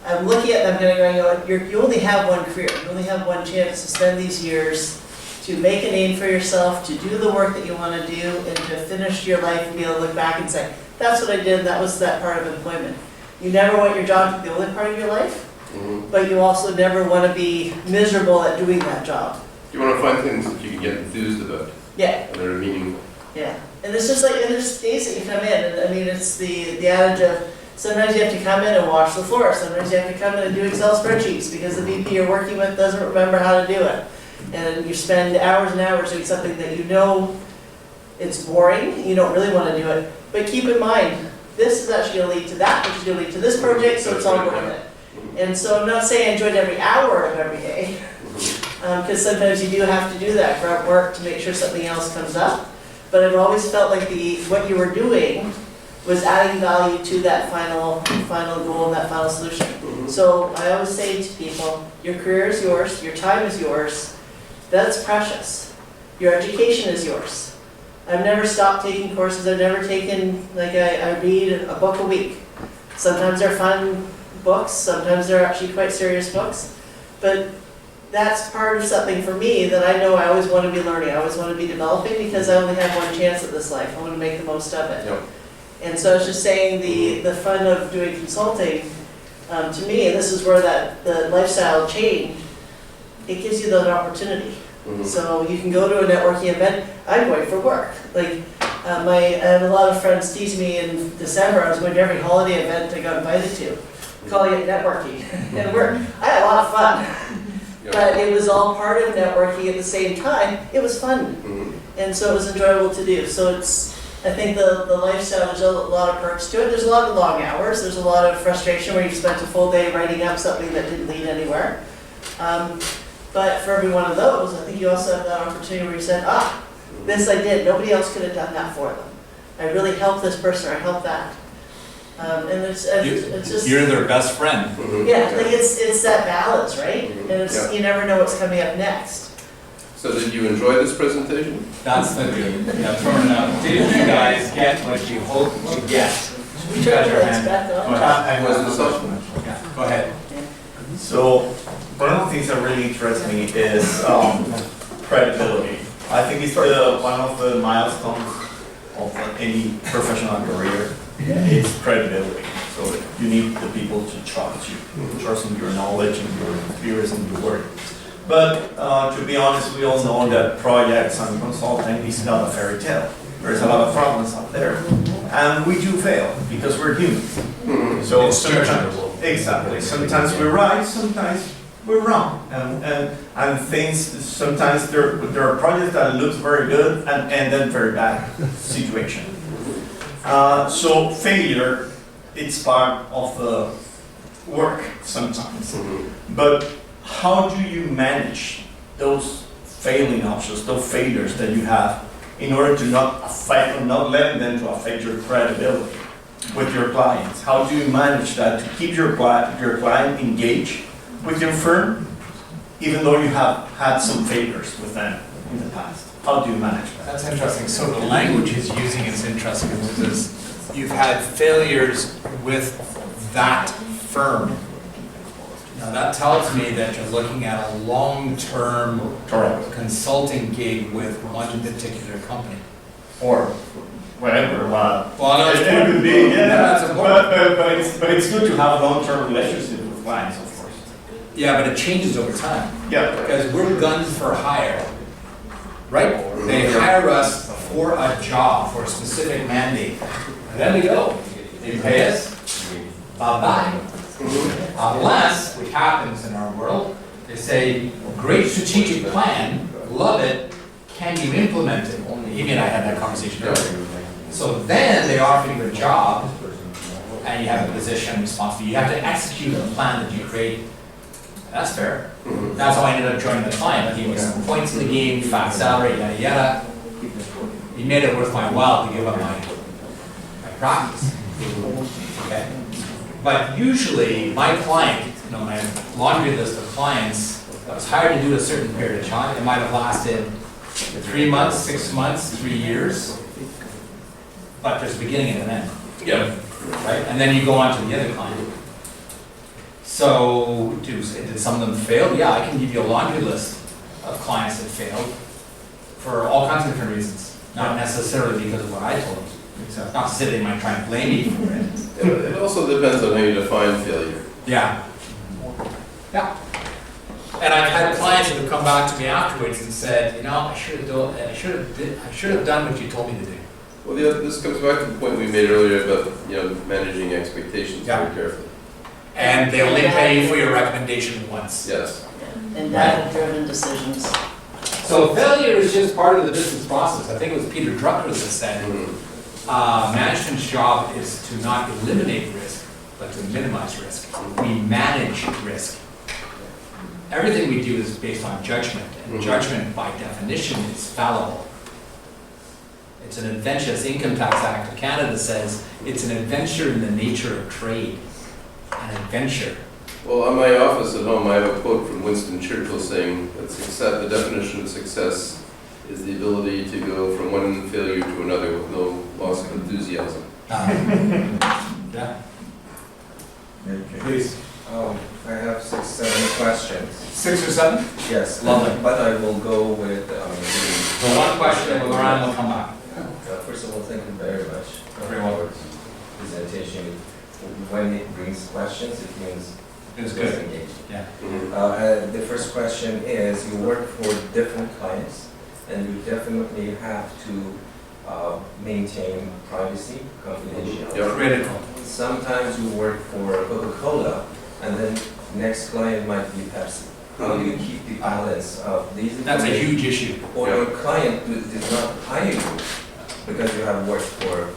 I'm looking at them going, you only have one career. You only have one chance to spend these years to make a name for yourself, to do the work that you want to do, and to finish your life and be able to look back and say, that's what I did, that was that part of employment. You never want your job to be the only part of your life, but you also never want to be miserable at doing that job. You want to find things that you can get enthused about, Yeah. and that are meaningful. Yeah, and it's just and there's days that you come in, and I mean, it's the adage of, sometimes you have to come in and wash the floor, sometimes you have to come in and do Excel spreadsheets, because the VP you're working with doesn't remember how to do it. And you spend hours and hours doing something that it's boring, you don't really want to do it, but keep in mind, this is actually going to lead to that, which is going to lead to this project, so it's all worth it. And so I'm not saying I enjoyed every hour of every day, because sometimes you do have to do that grunt work to make sure something else comes up. But I've always felt like what you were doing was adding value to that final goal and that final solution. So I always say to people, your career is yours, your time is yours, that's precious. Your education is yours. I've never stopped taking courses, I've never taken, I read a book a week. Sometimes they're fun books, sometimes they're actually quite serious books, but that's part of something for me that I know I always want to be learning, I always want to be developing, because I only have one chance at this life, I want to make the most of it. Yep. And so I was just saying the fun of doing consulting, to me, and this is where the lifestyle change, it gives you that opportunity. So you can go to a networking event, I'm going for work. I have a lot of friends tease me in December, I was going to every holiday event I got invited to, calling it networking. And I had a lot of fun. But it was all part of networking at the same time. It was fun. And so it was enjoyable to do. So I think the lifestyle, there's a lot of perks to it. There's a lot of long hours. There's a lot of frustration where you've spent a full day writing up something that didn't lead anywhere. But for every one of those, I think you also have that opportunity where you said, this I did. Nobody else could have done that for them. I really helped this person, or I helped that. And it's just... You're their best friend. Yeah, it's that balance, right? And you never know what's coming up next. So did you enjoy this presentation? That's the dream. Yeah, throwing it out. Did you guys get what you hoped to get? We turn the lights back on. I was the social. Yeah, go ahead. So, one of the things that really interests me is credibility. I think it's one of the milestones of any professional career. It's credibility. So you need the people to trust you, trust in your knowledge and your experience and your work. But to be honest, we all know that projects and consulting is not a fairy tale. There's a lot of problems out there, and we do fail because we're humans. So exactly. Sometimes we're right, sometimes we're wrong, and things. Sometimes there are projects that look very good and end in very bad situation. So failure, it's part of the work sometimes. But how do you manage those failing options, those failures that you have, in order to not affect or not letting them to affect your credibility with your clients? How do you manage that to keep your client engaged with your firm, even though you have had some failures with them in the past? How do you manage that? That's interesting. So the language he's using is interesting because you've had failures with that firm. Now, that tells me that you're looking at a long-term consulting gig with one particular company. Or whatever, Well, no, it's it could be, yeah, that's important. but it's good to have long-term relationships with clients, of course. Yeah, but it changes over time. Yeah. Because we're guns for hire, right? They hire us for a job, for a specific mandate. And then we go. They pay us, bye-bye. Unless, which happens in our world, they say, great strategic plan, love it, can you implement it? Amy and I had that conversation earlier. So then they offer you a job, and you have a position responsibility. You have to execute the plan that you create. That's fair. That's how I ended up joining the client. He was points in the game, fat salary, yada yada. He made it worth my while to give up my practice. Okay. But usually, my client, my laundry list of clients, I was hired to do a certain period of time. It might have lasted 3 months, 6 months, 3 years. But there's a beginning and an end. Yeah. Right? And then you go on to the other client. So, did some of them fail? Yeah, I can give you a laundry list of clients that failed for all kinds of different reasons. Not necessarily because of what I told them. Not to say they might try and blame me for it. It also depends on how you define failure. Yeah. Yeah. And I've had clients that have come back to me afterwards and said, you know, I should have done what you told me to do. Well, this comes back to the point we made earlier about, managing expectations Yeah. very carefully. And they only pay you for your recommendation once. Yes. And data-driven decisions. So failure is just part of the business process. I think it was Peter Drucker that said, management's job is to not eliminate risk, but to minimize risk. We manage risk. Everything we do is based on judgment, and judgment by definition is fallible. It's an adventure, as the Income Tax Act of Canada says, it's an adventure in the nature of trade. An adventure. Well, on my office at home, I have a quote from Winston Churchill saying that the definition of success is the ability to go from one failure to another with no loss of enthusiasm. Yeah. Please. I have 6, 7 questions. 6 or 7? Yes. Lovely. But I will go with So one question, and we'll go around and we'll come back. first of all, thank you very much Very well. for presentation. When it brings questions, it means It was it's good. engaged. Yeah. The first question is, you work for different clients, and you definitely have to maintain privacy, confidentiality. Yeah. Critical. Sometimes you work for Coca-Cola, and then next client might be Pepsi. How do you keep the balance of these? That's a huge issue. Or your client does not hire you because you have worked for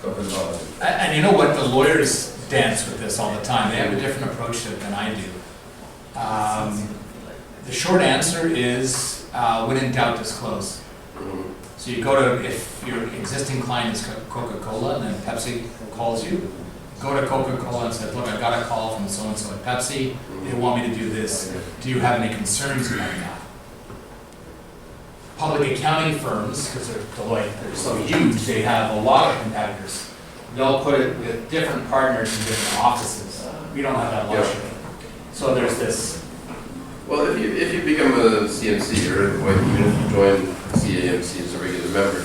Coca-Cola. And you know what, the lawyers dance with this all the time. They have a different approach to it than I do. The short answer is, when in doubt, disclose. So you go to, if your existing client is Coca-Cola and then Pepsi calls you, go to Coca-Cola and say, look, I got a call from so-and-so at Pepsi, they want me to do this. Do you have any concerns about that? Public accounting firms, because they're Deloitte, they're so huge, they have a lot of competitors. They'll put it with different partners in different offices. We don't have that luxury. So there's this. Well, if you become a CMC or even if you join CAMC as a regular member,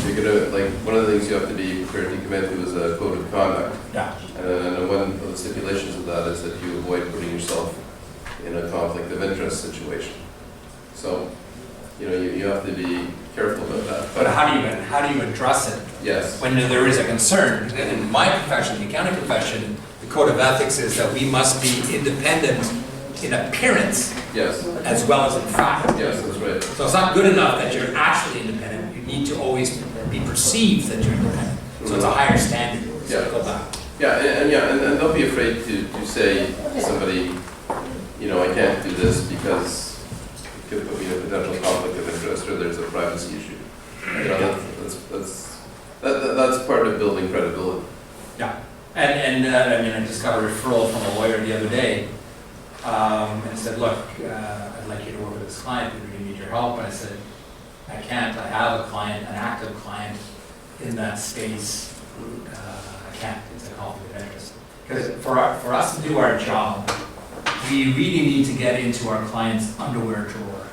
you're gonna, like, one of the things you have to be prepared to commit to is a code of conduct. Yeah. And one of the stipulations of that is that you avoid putting yourself in a conflict of interest situation. So, you have to be careful about that. But how do you address it? Yes. When there is a concern, in my profession, the accounting profession, the code of ethics is that we must be independent in appearance Yes. as well as in fact. Yes, that's right. So it's not good enough that you're actually independent, you need to always be perceived that you're independent. So it's a higher standard, so Yeah. go back. Yeah, and don't be afraid to say to somebody, I can't do this because it could put me in a potential conflict of interest or there's a privacy issue. That's part of building credibility. Yeah, and I just got a referral from a lawyer the other day, and said, look, I'd like you to work with this client, we really need your help. And I said, I can't, I have a client, an active client in that space, I can't, it's a conflict of interest. Because for us to do our job, we really need to get into our client's underwear drawer,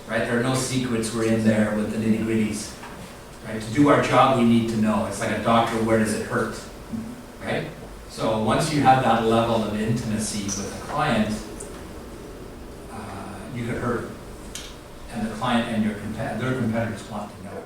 right? There are no secrets, we're in there with the nitty gritties, right? To do our job, we need to know. It's like a doctor, where does it hurt, right? So once you have that level of intimacy with a client, you could hurt. And the client and their competitors want to know.